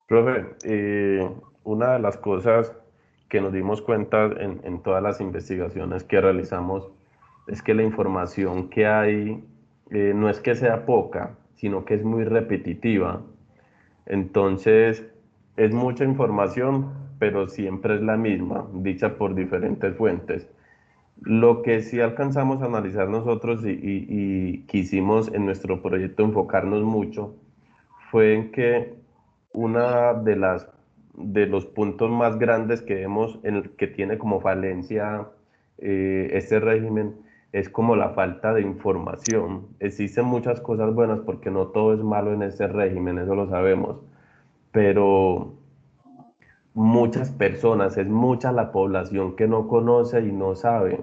Profe, una de las cosas que nos dimos cuenta en todas las investigaciones que realizamos es que la información que hay no es que sea poca, sino que es muy repetitiva. Entonces, es mucha información, pero siempre es la misma, dicha por diferentes fuentes. Lo que sí alcanzamos a analizar nosotros y quisimos en nuestro proyecto enfocarnos mucho fue en que una de los puntos más grandes que vemos en el que tiene como falencia este régimen es como la falta de información. Existen muchas cosas buenas porque no todo es malo en este régimen, eso lo sabemos, pero muchas personas, es mucha la población que no conoce y no sabe.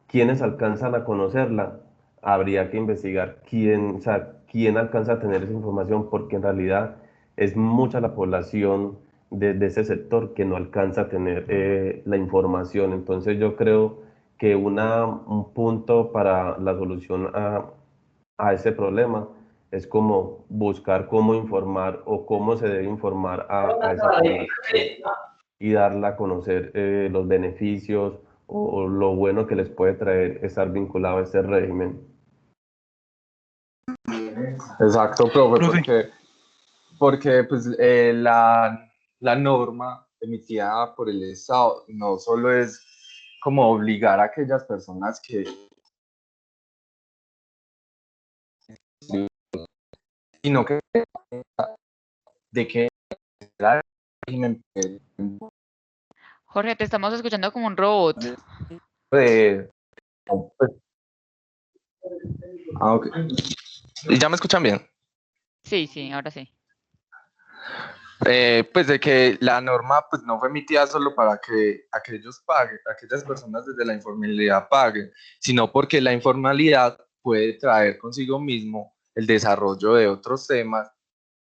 ¿Quiénes alcanzan a conocerla? Habría que investigar quién, o sea, quién alcanza a tener esa información, porque en realidad es mucha la población de ese sector que no alcanza a tener la información. Entonces yo creo que un punto para la solución a ese problema es como buscar cómo informar o cómo se debe informar a esa población y darla a conocer los beneficios o lo bueno que les puede traer estar vinculado a este régimen. Exacto, profe, Profe, porque pues, la norma emitida por el Estado no solo es como obligar a aquellas personas que, sino que de que el régimen Jorge, te estamos escuchando como un robot. pues, ok. ¿Y ya me escuchan bien? Sí, sí, ahora sí. Pues de que la norma pues no fue emitida solo para que aquellos paguen, aquellas personas desde la informalidad paguen, sino porque la informalidad puede traer consigo mismo el desarrollo de otros temas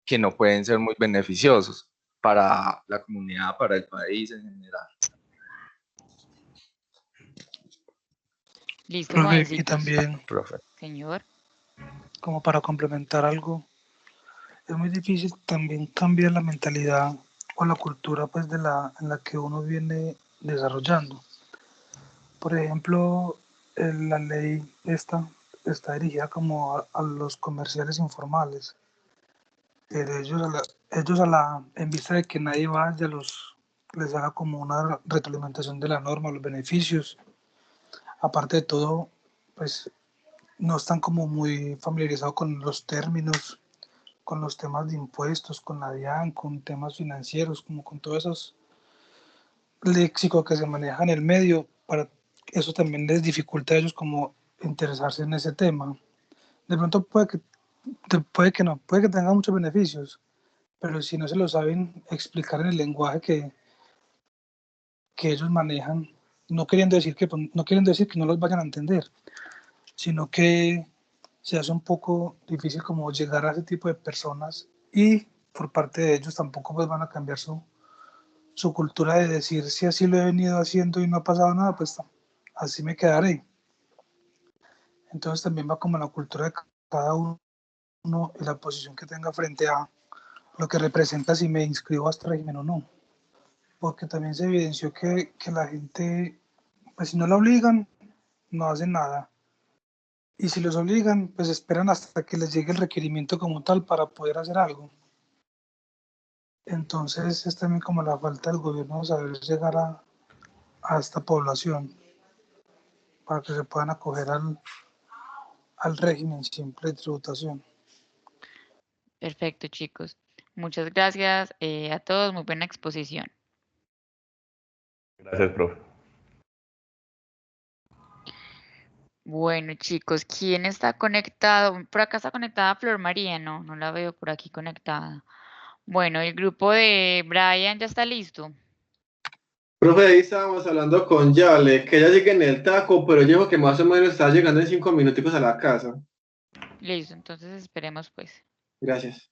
que no pueden ser muy beneficiosos para la comunidad, para el país en general. Listo, Profe, y jovencitos. también, Profe. Señor. como para complementar algo, es muy difícil también cambiar la mentalidad o la cultura pues en la que uno viene desarrollando. Por ejemplo, la ley esta está dirigida como a los comerciales informales. Ellos, en vista de que nadie vaya, les haga como una retroalimentación de la norma, los beneficios. Aparte de todo, pues no están como muy familiarizados con los términos, con los temas de impuestos, con la DIAN, con temas financieros, como con todos esos léxicos que se manejan en el medio. Para eso también les dificulta a ellos como interesarse en ese tema. De pronto puede que tenga muchos beneficios, pero si no se lo saben explicar en el lenguaje que ellos manejan, no quieren decir que no los vayan a entender, sino que se hace un poco difícil como llegar a ese tipo de personas y por parte de ellos tampoco pues van a cambiar su cultura de decir si así lo he venido haciendo y no ha pasado nada, pues así me quedaré. Entonces también va como la cultura de cada uno y la posición que tenga frente a lo que representa si me inscribo a este régimen o no. Porque también se evidenció que la gente, pues si no la obligan, no hacen nada. Y si los obligan, pues esperan hasta que les llegue el requerimiento como tal para poder hacer algo. Entonces es también como la falta del gobierno de saber llegar a esta población para que se puedan acoger al régimen simple de tributación. Perfecto, chicos. Muchas gracias a todos. Muy buena exposición. Gracias, profe. Bueno, chicos, ¿quién está conectado? Por acá está conectada Flor María, no, no la veo por aquí conectada. Bueno, el grupo de Brian ya está listo. Profe, ahí estábamos hablando con Yale, que ella sigue en el taco, pero yo dijo que más o menos está llegando en 5 minuticos a la casa. Listo, entonces esperemos pues. Gracias.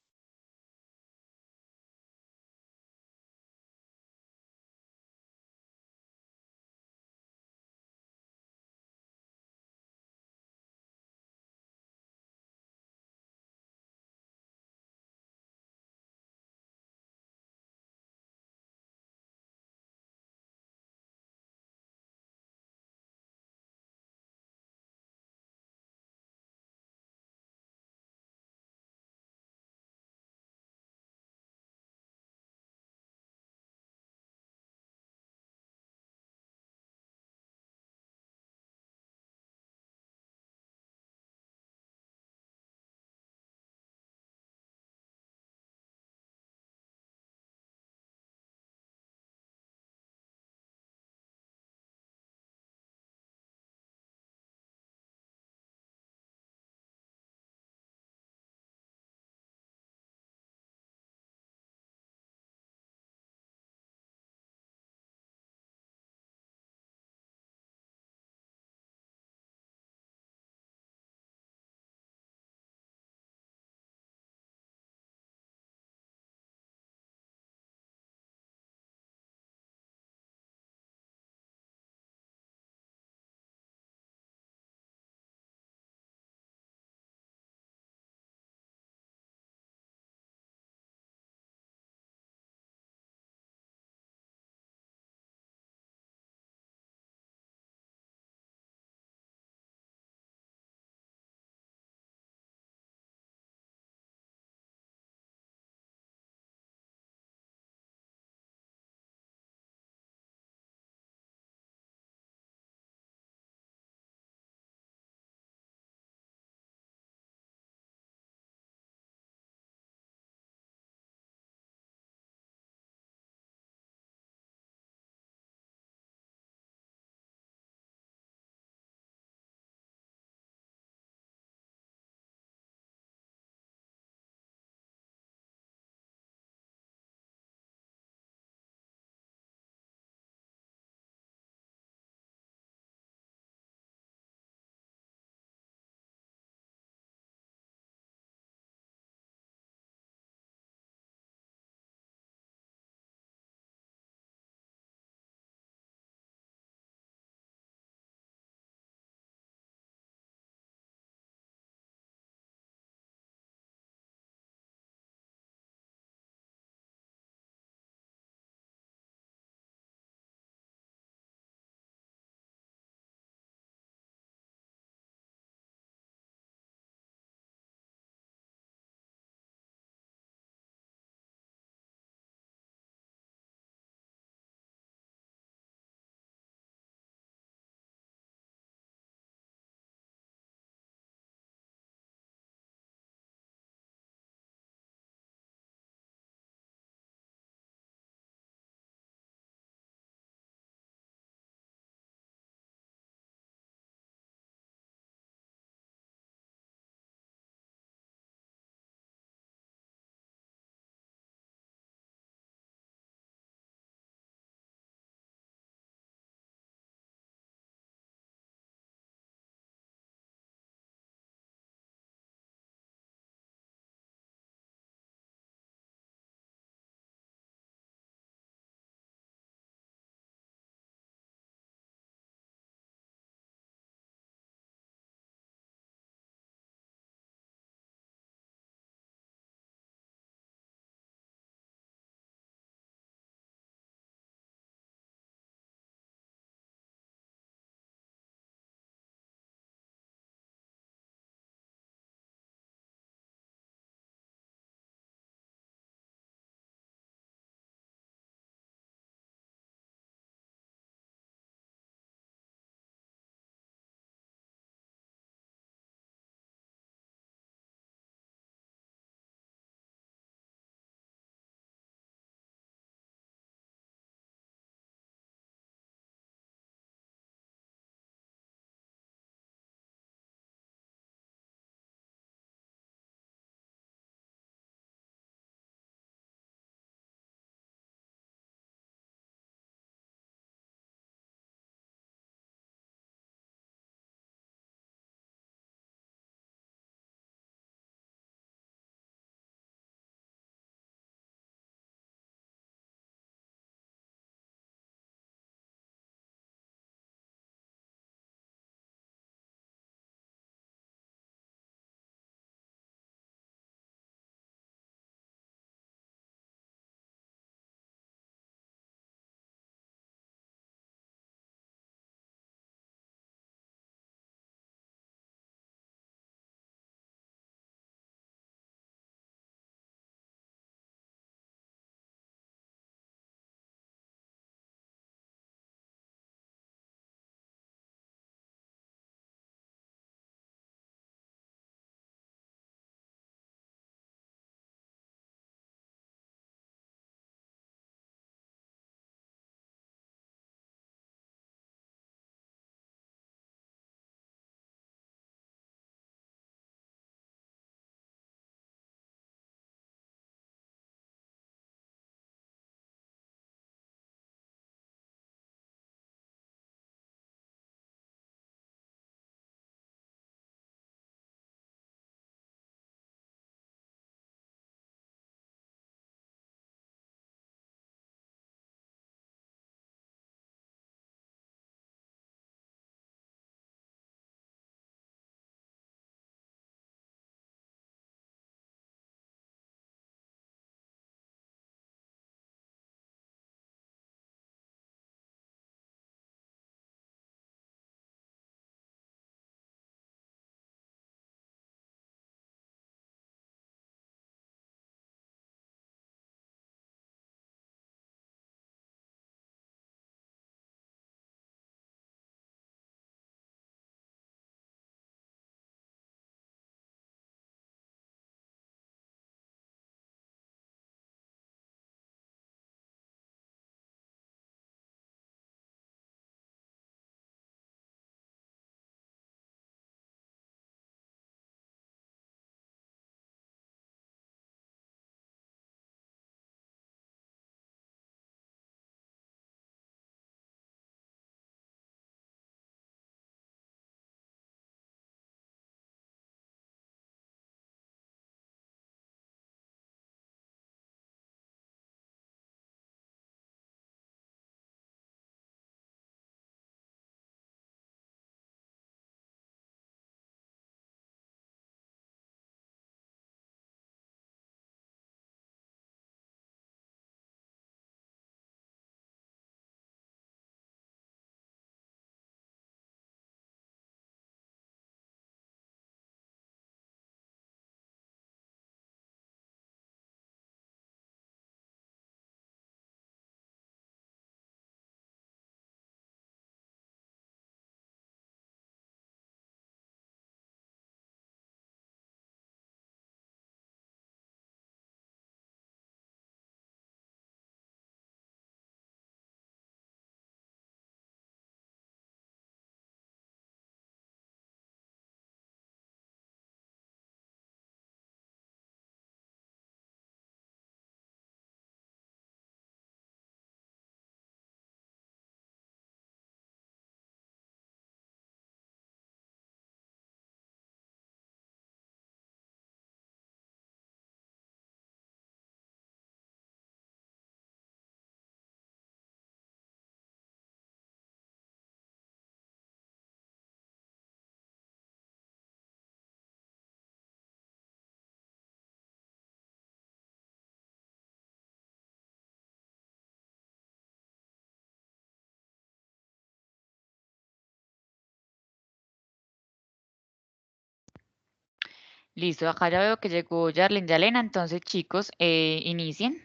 Listo, acá ya veo que llegó Yarlen Yalena, entonces chicos, inicien.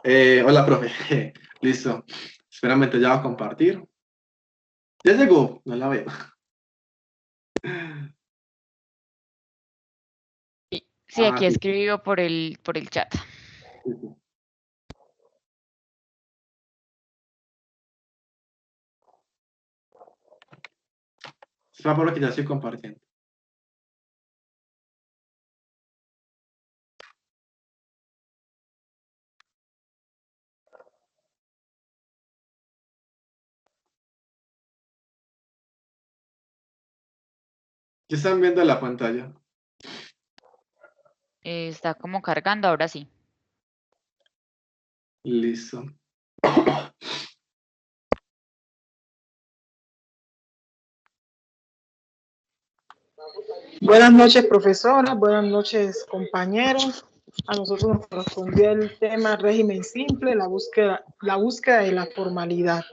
Hola, profe. Listo. Espérame, te ya voy a compartir. Ya llegó, no la veo. Sí, Ah, aquí sí. escribió por el chat. Espera, por lo que ya estoy compartiendo. ¿Ya están viendo la pantalla? Está como cargando, ahora sí. Listo. Buenas noches, profesora. Buenas noches, compañeros. A nosotros nos correspondió el tema régimen simple, la búsqueda de la formalidad.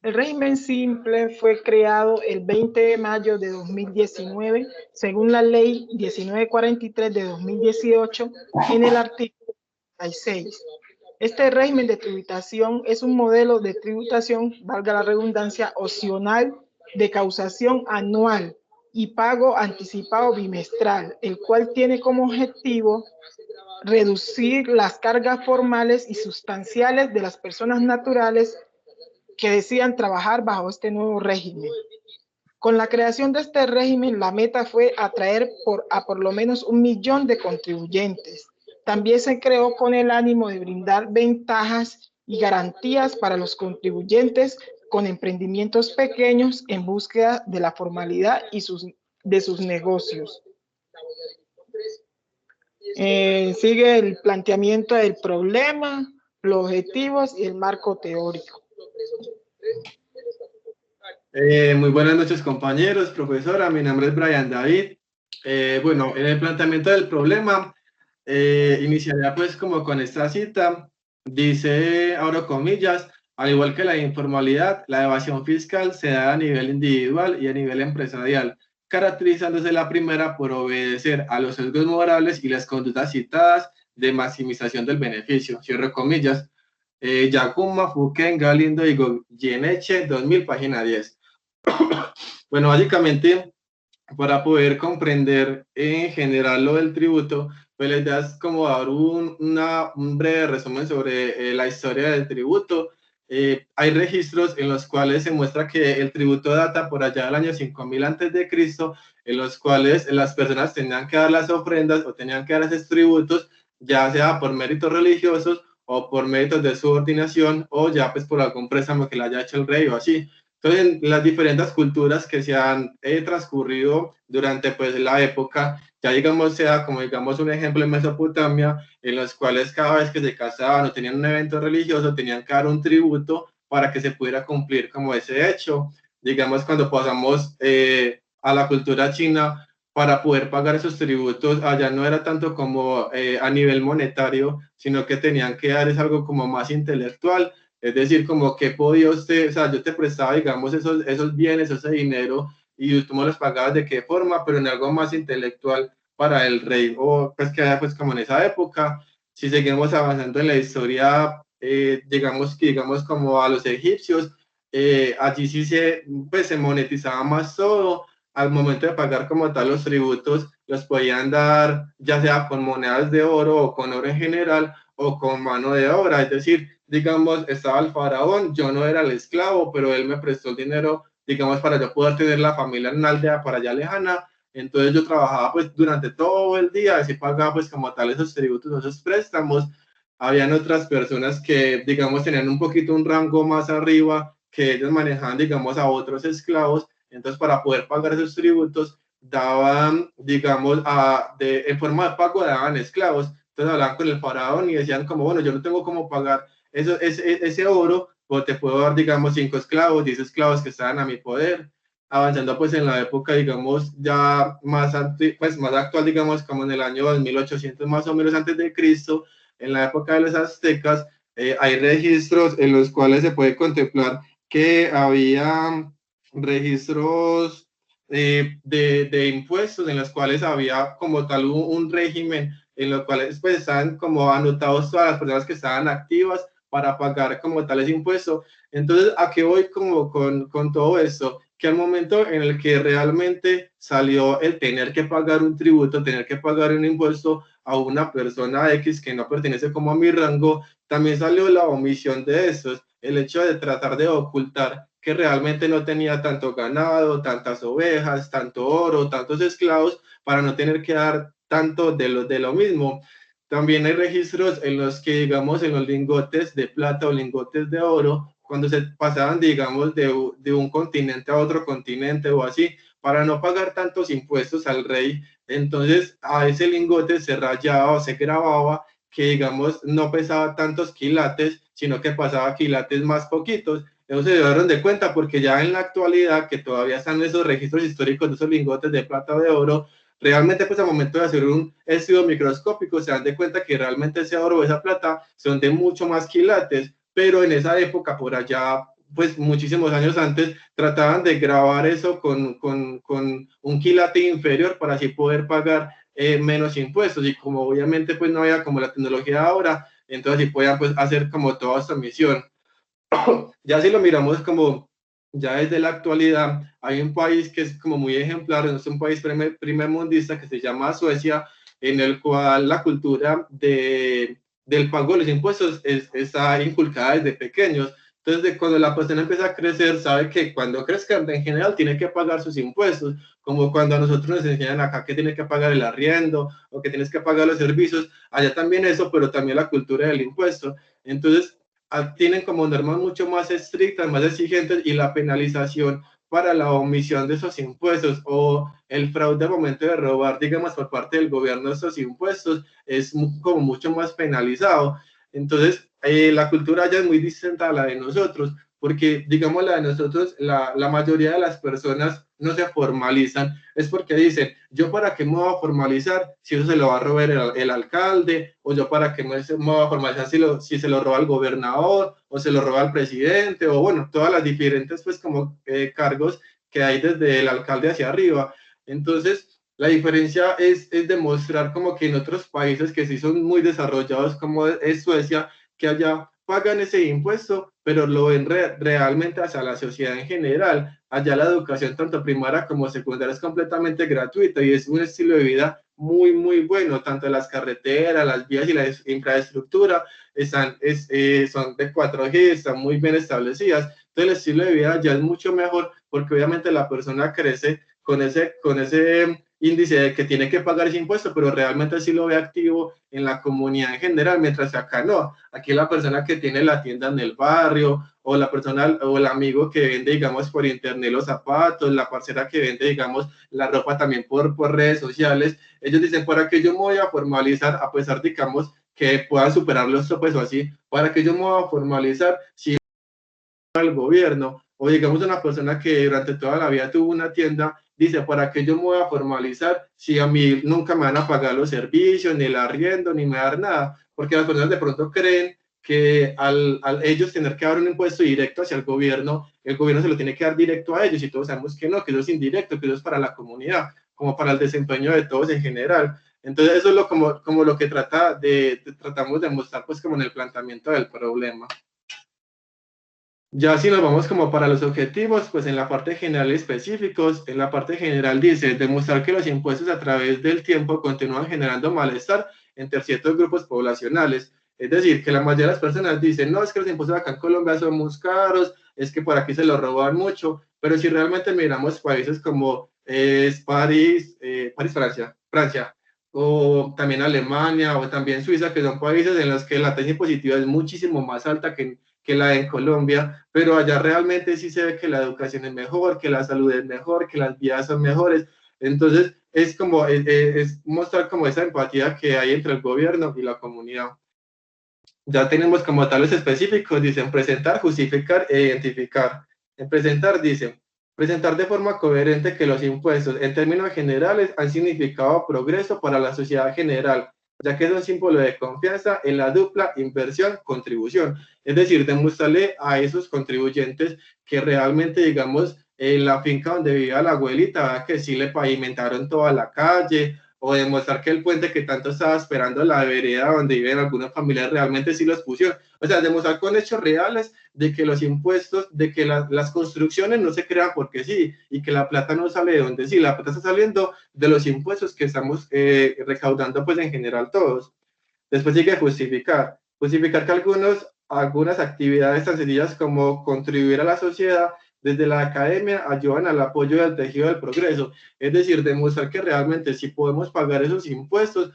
El régimen simple fue creado el 20 de mayo de 2019, según la ley 1943 de 2018, en el artículo 36. Este régimen de tributación es un modelo de tributación, valga la redundancia, opcional de causación anual y pago anticipado bimestral, el cual tiene como objetivo reducir las cargas formales y sustanciales de las personas naturales que decidan trabajar bajo este nuevo régimen. Con la creación de este régimen, la meta fue atraer a por lo menos 1 millón de contribuyentes. También se creó con el ánimo de brindar ventajas y garantías para los contribuyentes con emprendimientos pequeños en búsqueda de la formalidad y de sus negocios. Sigue el planteamiento del problema, los objetivos y el marco teórico. Muy buenas noches, compañeros, profesora. Mi nombre es Brian David. Bueno, en el planteamiento del problema, iniciaría pues como con esta cita. Dice, abro comillas, al igual que la informalidad, la evasión fiscal se da a nivel individual y a nivel empresarial, caracterizándose la primera por obedecer a los sesgos morales y las conductas citadas de maximización del beneficio. Cierro comillas. Yakuma, Fuken, Galindo y Goyeneche, 2000, página 10. Bueno, básicamente, para poder comprender en general lo del tributo, pues la idea es como dar un breve resumen sobre la historia del tributo. Hay registros en los cuales se muestra que el tributo data por allá del año 5000 antes de Cristo, en los cuales las personas tenían que dar las ofrendas o tenían que dar esos tributos, ya sea por méritos religiosos o por méritos de subordinación o ya pues por algún préstamo que le haya hecho el rey o así. Entonces, las diferentes culturas que se han transcurrido durante pues la época, ya digamos sea como digamos un ejemplo en Mesopotamia, en los cuales cada vez que se casaban o tenían un evento religioso tenían que dar un tributo para que se pudiera cumplir como ese hecho. Digamos cuando pasamos a la cultura china, para poder pagar esos tributos, allá no era tanto como a nivel monetario, sino que tenían que dar es algo como más intelectual. Es decir, como que podía usted, o sea, yo te prestaba, digamos, esos bienes, ese dinero, y tú me los pagabas de qué forma, pero en algo más intelectual para el rey, o pues que pues como en esa época, si seguimos avanzando en la historia, digamos como a los egipcios, allí sí pues se monetizaba más todo, al momento de pagar como tal los tributos, los podían dar ya sea con monedas de oro o con oro en general, o con mano de obra, es decir, digamos, estaba el faraón, yo no era el esclavo, pero él me prestó el dinero, digamos, para yo poder tener la familia en una aldea para allá lejana, entonces yo trabajaba pues durante todo el día, así pagaba pues como tal esos tributos, esos préstamos. Habían otras personas que, digamos, tenían un poquito un rango más arriba, que ellos manejaban, digamos, a otros esclavos, entonces para poder pagar esos tributos, daban, digamos, en forma de pago daban esclavos, entonces hablaban con el faraón y decían como, bueno, yo no tengo cómo pagar ese oro, pues te puedo dar, digamos, 5 esclavos, 10 esclavos que estaban a mi poder, avanzando pues en la época, digamos, ya pues, más actual, digamos, como en el año 2800 más o menos antes de Cristo, en la época de los aztecas, hay registros en los cuales se puede contemplar que había registros de impuestos en los cuales había como tal un régimen en los cuales pues estaban como anotados todas las personas que estaban activas para pagar como tal ese impuesto. Entonces, ¿a qué voy como con todo esto? Que al momento en el que realmente salió el tener que pagar un tributo, tener que pagar un impuesto a una persona X que no pertenece como a mi rango, también salió la omisión de estos, el hecho de tratar de ocultar que realmente no tenía tanto ganado, tantas ovejas, tanto oro, tantos esclavos, para no tener que dar tanto de lo mismo. También hay registros en los que, digamos, en los lingotes de plata o lingotes de oro, cuando se pasaban, digamos, de un continente a otro continente o así, para no pagar tantos impuestos al rey, entonces a ese lingote se rayaba o se grababa que, digamos, no pesaba tantos quilates, sino que pasaba quilates más poquitos. Ellos se dieron de cuenta porque ya en la actualidad, que todavía están esos registros históricos de esos lingotes de plata o de oro, realmente pues al momento de hacer un estudio microscópico se dan de cuenta que realmente ese oro o esa plata son de mucho más quilates, pero en esa época, por allá, pues muchísimos años antes, trataban de grabar eso con un quilate inferior para así poder pagar menos impuestos, y como obviamente pues no había como la tecnología ahora, entonces sí podían pues hacer como toda esta misión. Ya si lo miramos como ya desde la actualidad, hay un país que es como muy ejemplar, es un país primermundista que se llama Suecia, en el cual la cultura del pago de los impuestos está inculcada desde pequeños. Entonces, cuando la persona empieza a crecer, sabe que cuando crezca en general tiene que pagar sus impuestos, como cuando a nosotros nos enseñan acá que tiene que pagar el arriendo o que tienes que pagar los servicios, allá también eso, pero también la cultura del impuesto. Entonces, tienen como normas mucho más estrictas, más exigentes, y la penalización para la omisión de esos impuestos o el fraude al momento de robar, digamos, por parte del gobierno de esos impuestos es como mucho más penalizado. Entonces, la cultura ya es muy distinta a la de nosotros, porque, digamos, la de nosotros, la mayoría de las personas no se formalizan, es porque dicen, yo para qué me voy a formalizar si eso se lo va a robar el alcalde, o yo para qué me voy a formalizar si se lo roba el gobernador, o se lo roba el presidente, o bueno, todas las diferentes pues como cargos que hay desde el alcalde hacia arriba. Entonces, la diferencia es demostrar como que en otros países que sí son muy desarrollados, como es Suecia, que allá pagan ese impuesto, pero lo ven realmente hacia la sociedad en general. Allá la educación, tanto primaria como secundaria, es completamente gratuita y es un estilo de vida muy, muy bueno. Tanto las carreteras, las vías y la infraestructura son de 4G, están muy bien establecidas. Entonces el estilo de vida ya es mucho mejor porque obviamente la persona crece con ese índice de que tiene que pagar ese impuesto, pero realmente sí lo ve activo en la comunidad en general, mientras que acá no. Aquí la persona que tiene la tienda en el barrio, o la persona o el amigo que vende, digamos, por internet los zapatos, la parcera que vende, digamos, la ropa también por redes sociales, ellos dicen, ¿para qué yo me voy a formalizar? A pesar, digamos, que puedan superar los topes o así, ¿para qué yo me voy a formalizar si el gobierno? O digamos una persona que durante toda la vida tuvo una tienda, dice, ¿para qué yo me voy a formalizar si a mí nunca me van a pagar los servicios, ni el arriendo, ni me dar nada? Porque las personas de pronto creen que al ellos tener que dar un impuesto directo hacia el gobierno se lo tiene que dar directo a ellos, y todos sabemos que no, que eso es indirecto, que eso es para la comunidad, como para el desempeño de todos en general. Entonces eso es como lo que tratamos de mostrar pues como en el planteamiento del problema. Ya si nos vamos como para los objetivos, pues en la parte general y específicos, en la parte general dice demostrar que los impuestos a través del tiempo continúan generando malestar entre ciertos grupos poblacionales. Es decir, que la mayoría de las personas dicen, no, es que los impuestos acá en Colombia son muy caros, es que por aquí se los roban mucho, pero si realmente miramos países como París, Francia, o también Alemania, o también Suiza, que son países en los que la tasa impositiva es muchísimo más alta que la en Colombia, pero allá realmente sí se ve que la educación es mejor, que la salud es mejor, que las vías son mejores. Entonces es como es mostrar como esa empatía que hay entre el gobierno y la comunidad. Ya tenemos como tales específicos, dicen presentar, justificar e identificar. En presentar dicen presentar de forma coherente que los impuestos en términos generales han significado progreso para la sociedad general, ya que es un símbolo de confianza en la dupla inversión-contribución. Es decir, demostrarle a esos contribuyentes que realmente, digamos, en la finca donde vivía la abuelita, ¿verdad? Que sí le pavimentaron toda la calle, o demostrar que el puente que tanto estaba esperando la vereda donde viven algunas familias realmente sí los pusieron. O sea, demostrar con hechos reales de que los impuestos, de que las construcciones no se crean porque sí, y que la plata no sale de donde sí, la plata está saliendo de los impuestos que estamos recaudando pues en general todos. Después sigue justificar que algunas actividades tan sencillas como contribuir a la sociedad desde la academia ayudan al apoyo del tejido del progreso. Es decir, demostrar que realmente si podemos pagar esos impuestos,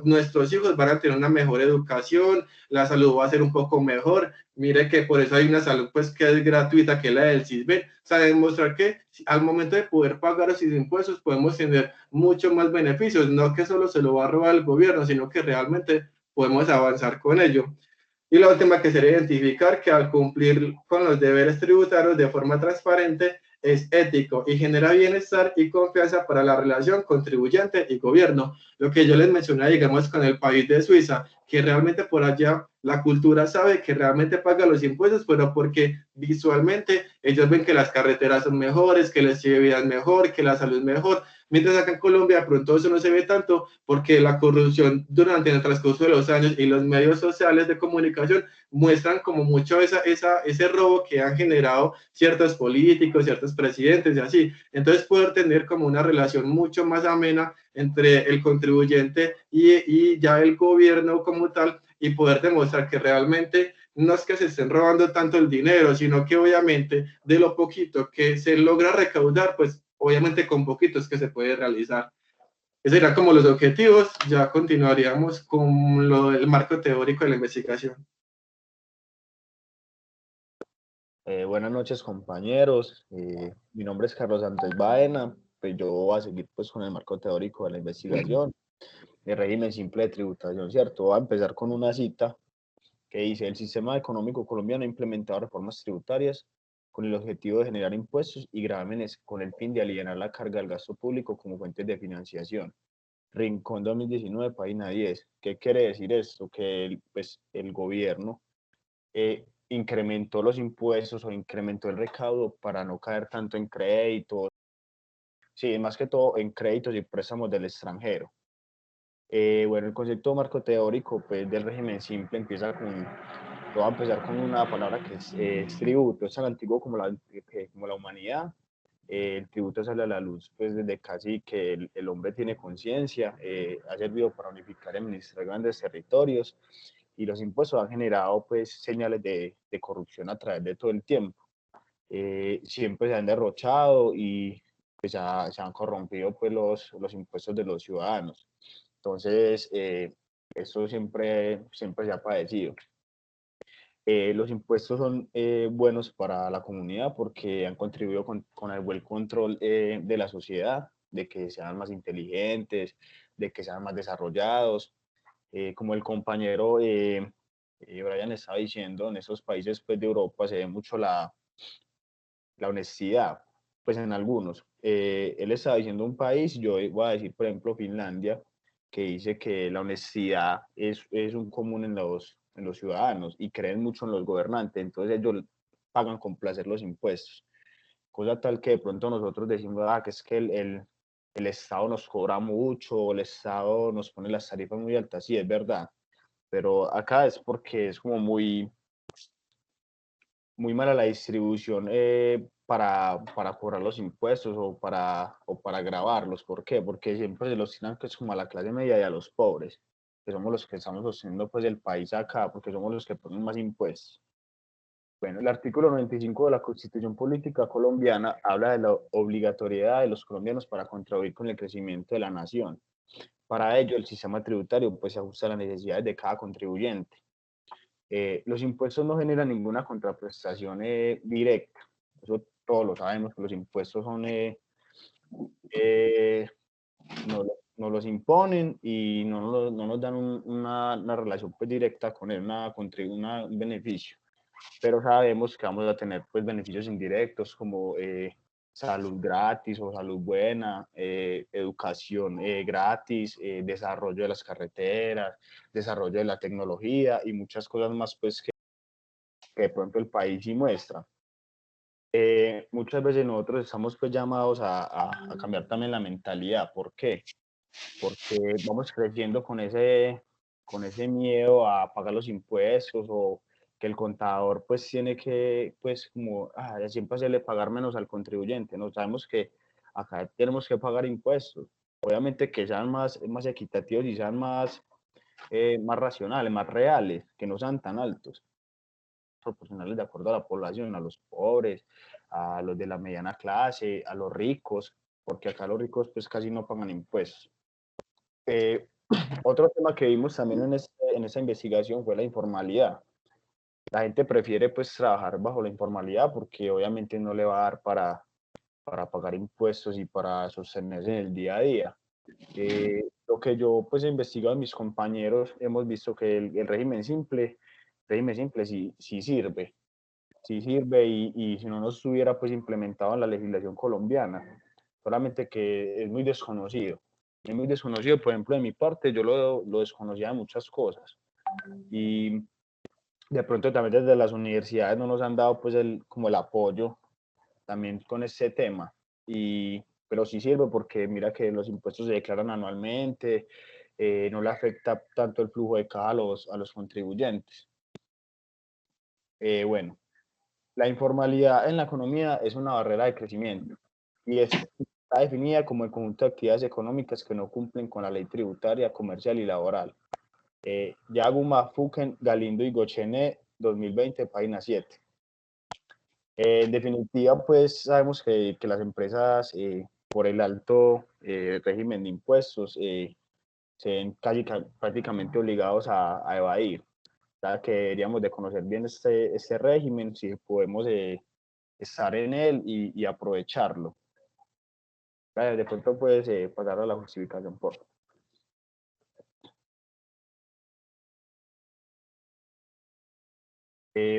nuestros hijos van a tener una mejor educación, la salud va a ser un poco mejor. Mire que por eso hay una salud pues que es gratuita, que es la del CISBEN. O sea, demostrar que al momento de poder pagar esos impuestos podemos tener mucho más beneficios, no que solo se lo va a robar el gobierno, sino que realmente podemos avanzar con ello. Y la última que sería identificar que al cumplir con los deberes tributarios de forma transparente es ético y genera bienestar y confianza para la relación contribuyente y gobierno. Lo que yo les mencioné, digamos, con el país de Suiza, que realmente por allá la cultura sabe que realmente paga los impuestos, pero porque visualmente ellos ven que las carreteras son mejores, que la vida es mejor, que la salud es mejor. Mientras acá en Colombia de pronto eso no se ve tanto porque la corrupción durante el transcurso de los años y los medios sociales de comunicación muestran como mucho ese robo que han generado ciertos políticos, ciertos presidentes y así. Entonces poder tener como una relación mucho más amena entre el contribuyente y ya el gobierno como tal y poder demostrar que realmente no es que se estén robando tanto el dinero, sino que obviamente de lo poquito que se logra recaudar, pues obviamente con poquito es que se puede realizar. Esos eran como los objetivos, ya continuaríamos con el marco teórico de la investigación. Buenas noches, compañeros. Mi nombre es Carlos Andrés Baena. Pues yo voy a seguir pues con el marco teórico de la investigación, el régimen simple de tributación, ¿cierto? Voy a empezar con una cita que dice: el sistema económico colombiano ha implementado reformas tributarias con el objetivo de generar impuestos y gravámenes con el fin de aliviar la carga del gasto público como fuentes de financiación. Rincón 2019, página 10. ¿Qué quiere decir esto? Que el gobierno incrementó los impuestos o incrementó el recaudo para no caer tanto en créditos, sí, más que todo en créditos y préstamos del extranjero. Bueno, el concepto marco teórico pues, del régimen simple empieza con, voy a empezar con una palabra que es tributo, es tan antiguo como la humanidad. El tributo sale a la luz pues desde casi que el hombre tiene conciencia, ha servido para unificar y administrar grandes territorios, y los impuestos han generado pues señales de corrupción a través de todo el tiempo. Siempre se han derrochado y pues, se han corrompido pues los impuestos de los ciudadanos. Entonces, eso siempre se ha padecido. Los impuestos son buenos para la comunidad porque han contribuido con el buen control de la sociedad, de que sean más inteligentes, de que sean más desarrollados. Como el compañero Brian estaba diciendo, en esos países pues, de Europa se ve mucho la honestidad, pues en algunos. Él estaba diciendo un país, yo voy a decir, por ejemplo, Finlandia, que dice que la honestidad es un común en los ciudadanos y creen mucho en los gobernantes, entonces ellos pagan con placer los impuestos. Cosa tal que de pronto nosotros decimos, que es que el Estado nos cobra mucho, el Estado nos pone las tarifas muy altas, sí, es verdad, pero acá es porque es como muy mala la distribución para cobrar los impuestos o para grabarlos. ¿Por qué? Porque siempre se los tiran que es como a la clase media y a los pobres, que somos los que estamos sosteniendo pues el país acá, porque somos los que ponen más impuestos. Bueno, el artículo 95 de la Constitución Política Colombiana habla de la obligatoriedad de los colombianos para contribuir con el crecimiento de la nación. Para ello, el sistema tributario pues, se ajusta a las necesidades de cada contribuyente. Los impuestos no generan ninguna contraprestación directa. Eso todos lo sabemos, que los impuestos son, no los imponen y no nos dan una relación pues, directa con él, un beneficio. Pero sabemos que vamos a tener pues, beneficios indirectos como salud gratis o salud buena, educación gratis, desarrollo de las carreteras, desarrollo de la tecnología y muchas cosas más pues, que de pronto el país sí muestra. muchas veces nosotros estamos pues llamados a cambiar también la mentalidad. ¿Por qué? Porque vamos creciendo con ese miedo a pagar los impuestos, o que el contador pues tiene que, pues como, siempre hacerle pagar menos al contribuyente. No sabemos que acá tenemos que pagar impuestos. Obviamente que sean más equitativos y sean más racionales, más reales, que no sean tan altos, proporcionales de acuerdo a la población, a los pobres, a los de la mediana clase, a los ricos, porque acá los ricos pues casi no pagan impuestos. Otro tema que vimos también en esta investigación fue la informalidad. La gente prefiere pues trabajar bajo la informalidad porque obviamente no le va a dar para pagar impuestos y para sostenerse en el día a día. Lo que yo pues he investigado en mis compañeros, hemos visto que el régimen simple sí sirve. Sí sirve, y si no nos estuviera pues implementado en la legislación colombiana, solamente que es muy desconocido. Es muy desconocido, por ejemplo, de mi parte, yo lo desconocía de muchas cosas. Y de pronto también desde las universidades no nos han dado pues como el apoyo también con este tema. Pero sí sirve porque mira que los impuestos se declaran anualmente, no le afecta tanto el flujo de caja a los contribuyentes. Bueno, la informalidad en la economía es una barrera de crecimiento y está definida como el conjunto de actividades económicas que no cumplen con la ley tributaria, comercial y laboral. Yaguma, Fuken, Galindo y Gochene, 2020, página 7. En definitiva, pues sabemos que las empresas, por el alto régimen de impuestos, se ven casi prácticamente obligados a evadir. O sea, que deberíamos de conocer bien este régimen, si podemos estar en él y aprovecharlo. De pronto puedes pasar a la justificación, por favor.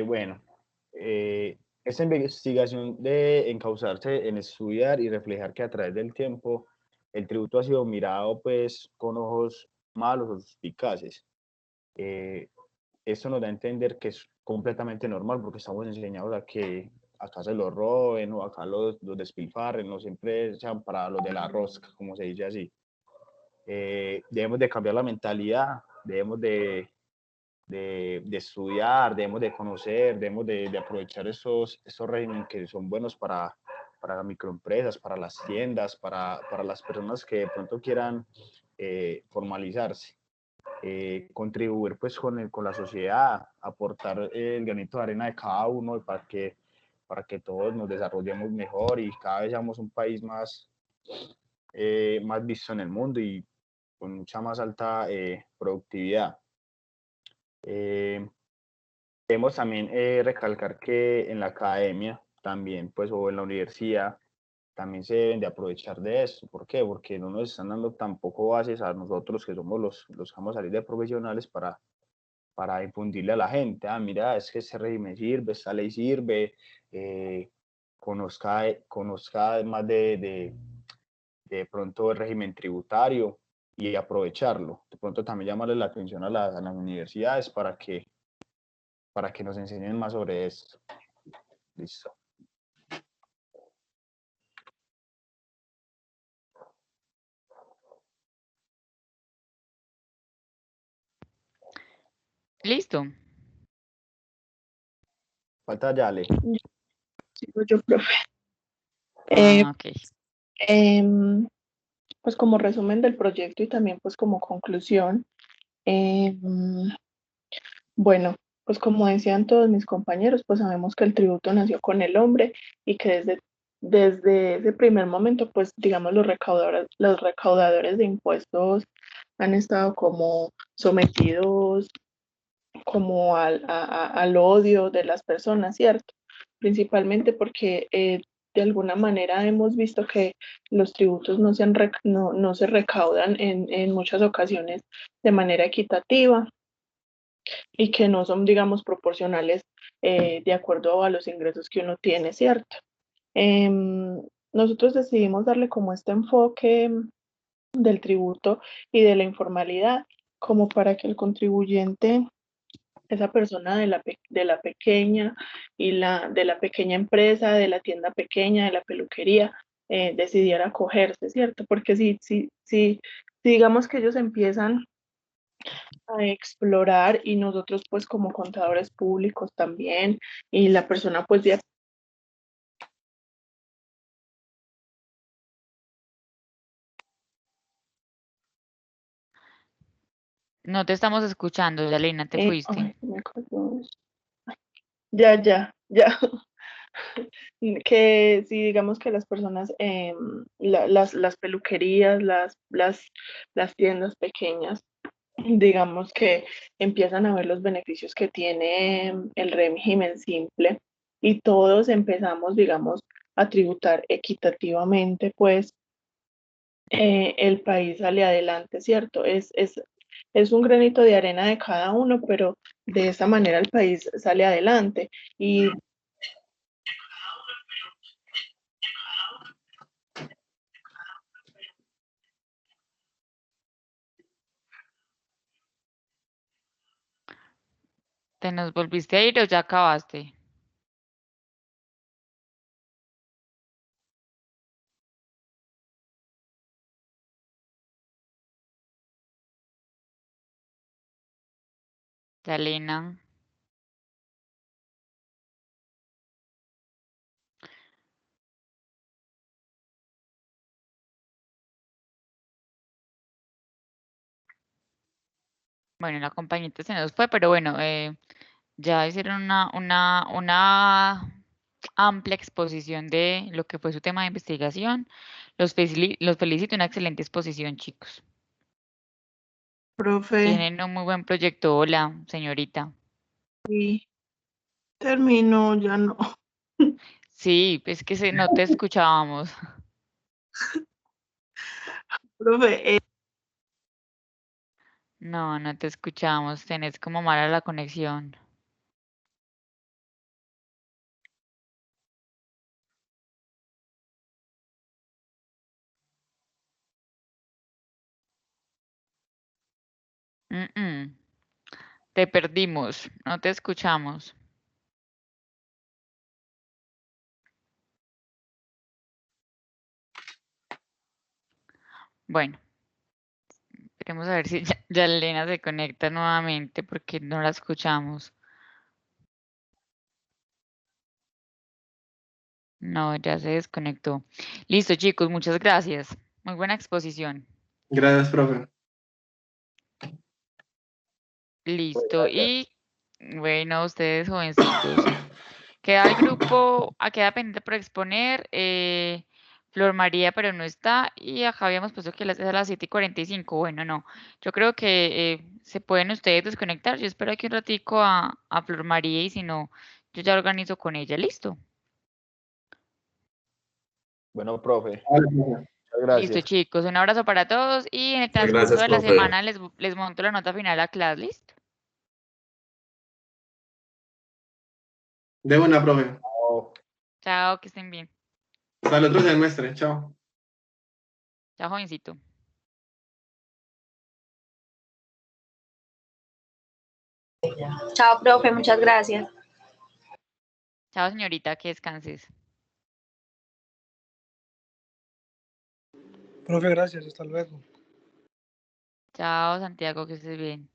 Bueno, esta investigación de encauzarse en estudiar y reflejar que a través del tiempo el tributo ha sido mirado pues con ojos malos o suspicaces. Esto nos da a entender que es completamente normal porque estamos enseñados a que acá se los roben o acá los despilfarren, no siempre sean para los de la rosca, como se dice así. Debemos de cambiar la mentalidad, debemos de estudiar, debemos de conocer, debemos de aprovechar esos regímenes que son buenos para las microempresas, para las tiendas, para las personas que de pronto quieran formalizarse. Contribuir pues con la sociedad, aportar el granito de arena de cada uno para que todos nos desarrollemos mejor y cada vez seamos un país más visto en el mundo y con mucha más alta productividad. Debemos también recalcar que en la academia también, pues, o en la universidad, también se deben de aprovechar de esto. ¿Por qué? Porque no nos están dando tampoco bases a nosotros, que somos los que vamos a salir de profesionales, para infundirle a la gente. Mira, es que ese régimen sirve, esta ley sirve, conozca más de pronto el régimen tributario y aprovecharlo. De pronto también llamarle la atención a las universidades para que nos enseñen más sobre esto. Listo. Listo. Falta Yale. Sigo yo, profe. Ok. Pues como resumen del proyecto y también pues como conclusión, bueno, pues como decían todos mis compañeros, pues sabemos que el tributo nació con el hombre y que desde ese primer momento, pues digamos los recaudadores de impuestos han estado como sometidos como al odio de las personas, ¿cierto? Principalmente porque de alguna manera hemos visto que los tributos no se recaudan en muchas ocasiones de manera equitativa y que no son, digamos, proporcionales de acuerdo a los ingresos que uno tiene, ¿cierto? Nosotros decidimos darle como este enfoque del tributo y de la informalidad, como para que el contribuyente esa persona de la pequeña de la pequeña empresa, de la tienda pequeña, de la peluquería, decidiera acogerse, ¿cierto? Porque si digamos que ellos empiezan a explorar y nosotros pues como contadores públicos también, y la persona pues ya No te estamos escuchando, Yalena, te fuiste. ay, me acuerdo. Ya. Que si digamos que las personas, las peluquerías, las tiendas pequeñas, digamos que empiezan a ver los beneficios que tiene el régimen simple y todos empezamos, digamos, a tributar equitativamente, pues el país sale adelante, ¿cierto? Es un granito de arena de cada uno, pero de esa manera el país sale adelante. Y ¿Te nos volviste a ir o ya acabaste? Yalena. Bueno, la compañita se nos fue, pero bueno, ya hicieron una amplia exposición de lo que fue su tema de investigación. Los felicito, una excelente exposición, chicos. profe, Tienen un muy buen proyecto. Hola, señorita. y termino, ya no. Sí, es que no te escuchábamos. Profe, No, no te escuchábamos. Tenés como mala la conexión. Mm, mm. Te perdimos, no te escuchamos. Bueno, queremos a ver si ya Elena se conecta nuevamente porque no la escuchamos. No, ya se desconectó. Listo, chicos, muchas gracias. Muy buena exposición. Gracias, profe. Listo. Y bueno, ustedes jovencitos. Queda el grupo, queda pendiente por exponer. Flor María, pero no está. Y acá habíamos puesto que es a las 7:45. Bueno, no. Yo creo que se pueden ustedes desconectar. Yo espero aquí un ratico a Flor María y si no, yo ya organizo con ella. Listo. Bueno, profe, Vale, profe. muchas Listo, gracias. chicos. Un abrazo para todos y en el transcurso Gracias, de la profe. semana les monto la nota final a clase. ¿Listo? De una, profe. Chao. Chao, que estén bien. Hasta el otro semestre. Chao. Chao, jovencito. Chao, profe, muchas gracias. Chao, señorita, que descanses. Profe, gracias, hasta luego. Chao, Santiago, que estés bien.